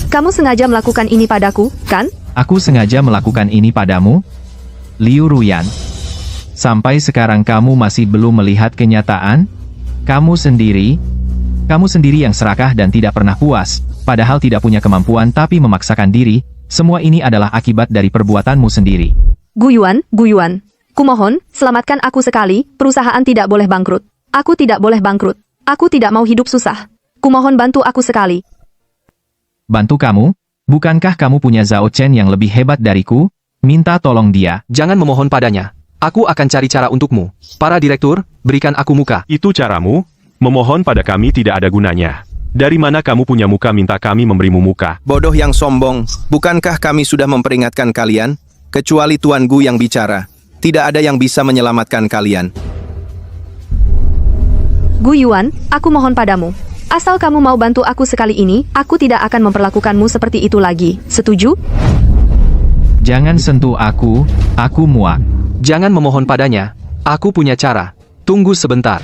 Kamu sengaja melakukan ini padaku, kan? Aku sengaja melakukan ini padamu? Liu Ruyan. Sampai sekarang kamu masih belum melihat kenyataan? Kamu sendiri yang serakah dan tidak pernah puas, padahal tidak punya kemampuan tapi memaksakan diri, semua ini adalah akibat dari perbuatanmu sendiri. Guyuan, kumohon, selamatkan aku sekali, perusahaan tidak boleh bangkrut. Aku tidak boleh bangkrut. Aku tidak mau hidup susah. Kumohon bantu aku sekali. Bantu kamu? Bukankah kamu punya Zhao Chen yang lebih hebat dariku? Minta tolong dia. Jangan memohon padanya. Aku akan cari cara untukmu. Para direktur, berikan aku muka. Itu caramu? Memohon pada kami tidak ada gunanya. Dari mana kamu punya muka minta kami memberimu muka? Bodoh yang sombong, bukankah kami sudah memperingatkan kalian? Kecuali Tuan Gu yang bicara, tidak ada yang bisa menyelamatkan kalian. Guyuan, aku mohon padamu. Asal kamu mau bantu aku sekali ini, aku tidak akan memperlakukanmu seperti itu lagi. Setuju? Jangan sentuh aku muak. Jangan memohon padanya. Aku punya cara. Tunggu sebentar.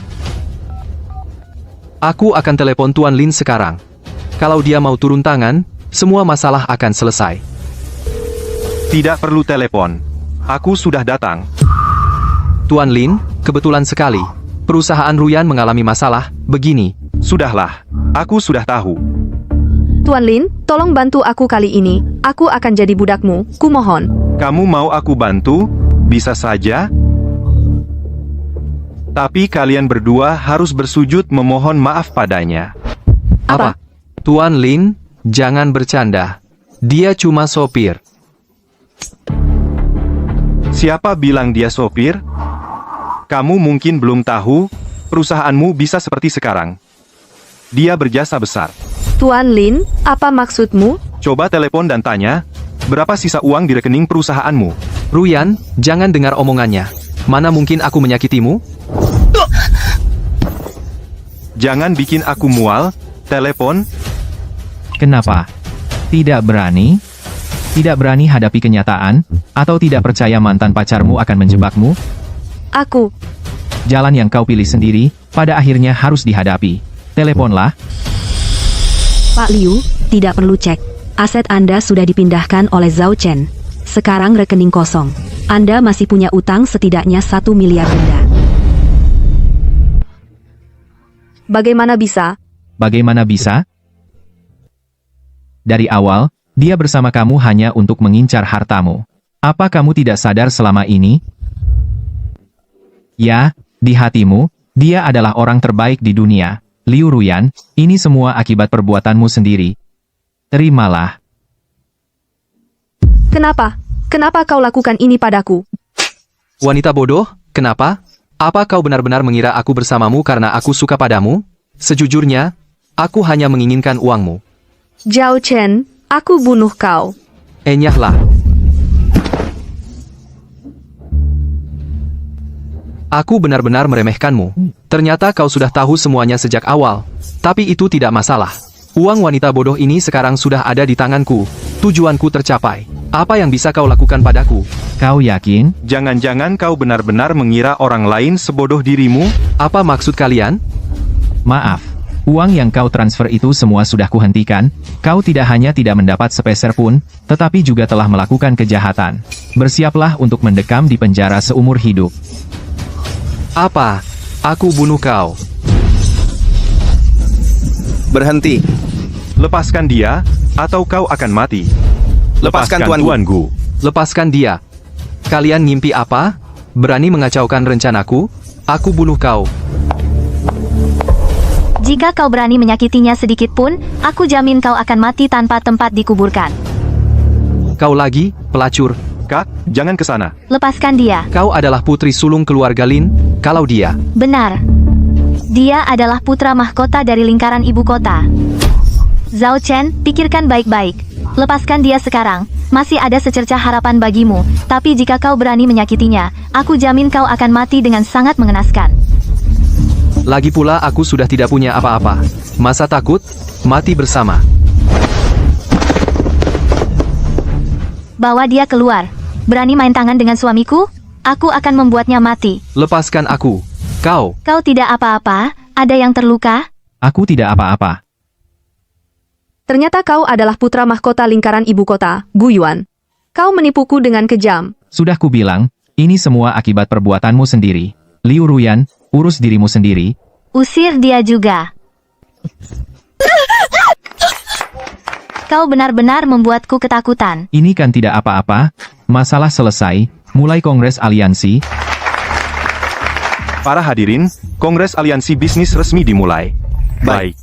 Aku akan telepon Tuan Lin sekarang. Kalau dia mau turun tangan, semua masalah akan selesai. Tidak perlu telepon. Aku sudah datang. Tuan Lin, kebetulan sekali. Perusahaan Ruyan mengalami masalah, begini. Sudahlah, aku sudah tahu. Tuan Lin, tolong bantu aku kali ini. Aku akan jadi budakmu, kumohon. Kamu mau aku bantu? Bisa saja. Tapi kalian berdua harus bersujud memohon maaf padanya. Apa? Tuan Lin, jangan bercanda. Dia cuma sopir. Siapa bilang dia sopir? Kamu mungkin belum tahu, perusahaanmu bisa seperti sekarang. Dia berjasa besar. Tuan Lin, apa maksudmu? Coba telepon dan tanya, berapa sisa uang di rekening perusahaanmu? Ruyan, jangan dengar omongannya. Mana mungkin aku menyakitimu? Jangan bikin aku mual, telepon. Kenapa? Tidak berani? Tidak berani hadapi kenyataan? Atau tidak percaya mantan pacarmu akan menjebakmu? Aku. Jalan yang kau pilih sendiri, pada akhirnya harus dihadapi. Teleponlah. Pak Liu, tidak perlu cek. Aset Anda sudah dipindahkan oleh Zhao Chen. Sekarang rekening kosong. Anda masih punya utang setidaknya 1 miliar denda. Bagaimana bisa? Bagaimana bisa? Dari awal, dia bersama kamu hanya untuk mengincar hartamu. Apa kamu tidak sadar selama ini? Ya, di hatimu, dia adalah orang terbaik di dunia. Liu Ruyan, ini semua akibat perbuatanmu sendiri. Terimalah. Kenapa? Kenapa kau lakukan ini padaku? Wanita bodoh, kenapa? Apa kau benar-benar mengira aku bersamamu karena aku suka padamu? Sejujurnya, aku hanya menginginkan uangmu. Zhao Chen, aku bunuh kau. Enyahlah. Aku benar-benar meremehkanmu. Ternyata kau sudah tahu semuanya sejak awal. Tapi itu tidak masalah. Uang wanita bodoh ini sekarang sudah ada di tanganku. Tujuanku tercapai. Apa yang bisa kau lakukan padaku? Kau yakin? Jangan-jangan kau benar-benar mengira orang lain sebodoh dirimu? Apa maksud kalian? Maaf. Uang yang kau transfer itu semua sudah kuhentikan. Kau tidak hanya tidak mendapat sepeser pun, tetapi juga telah melakukan kejahatan. Bersiaplah untuk mendekam di penjara seumur hidup. Apa? Aku bunuh kau. Berhenti. Lepaskan dia, atau kau akan mati. Lepaskan Tuan Gu. Lepaskan dia. Kalian ngimpi apa? Berani mengacaukan rencanaku? Aku bunuh kau. Jika kau berani menyakitinya sedikit pun, aku jamin kau akan mati tanpa tempat dikuburkan. Kau lagi, pelacur. Kak, jangan ke sana. Lepaskan dia. Kau adalah putri sulung keluarga Lin, kalau dia. Benar. Dia adalah putra mahkota dari lingkaran ibu kota. Zhao Chen, pikirkan baik-baik. Lepaskan dia sekarang. Masih ada secercah harapan bagimu. Tapi jika kau berani menyakitinya, aku jamin kau akan mati dengan sangat mengenaskan. Lagi pula aku sudah tidak punya apa-apa. Masa takut? Mati bersama. Bawa dia keluar. Berani main tangan dengan suamiku? Aku akan membuatnya mati. Lepaskan aku. Kau. Kau tidak apa-apa? Ada yang terluka? Aku tidak apa-apa. Ternyata kau adalah putra mahkota lingkaran ibu kota, Gu Yuan. Kau menipuku dengan kejam. Sudah kubilang, ini semua akibat perbuatanmu sendiri. Liu Ruyan, urus dirimu sendiri. Usir dia juga. Kau benar-benar membuatku ketakutan. Ini kan tidak apa-apa. Masalah selesai. Mulai Kongres Aliansi. Para hadirin, Kongres Aliansi Bisnis resmi dimulai. Baik.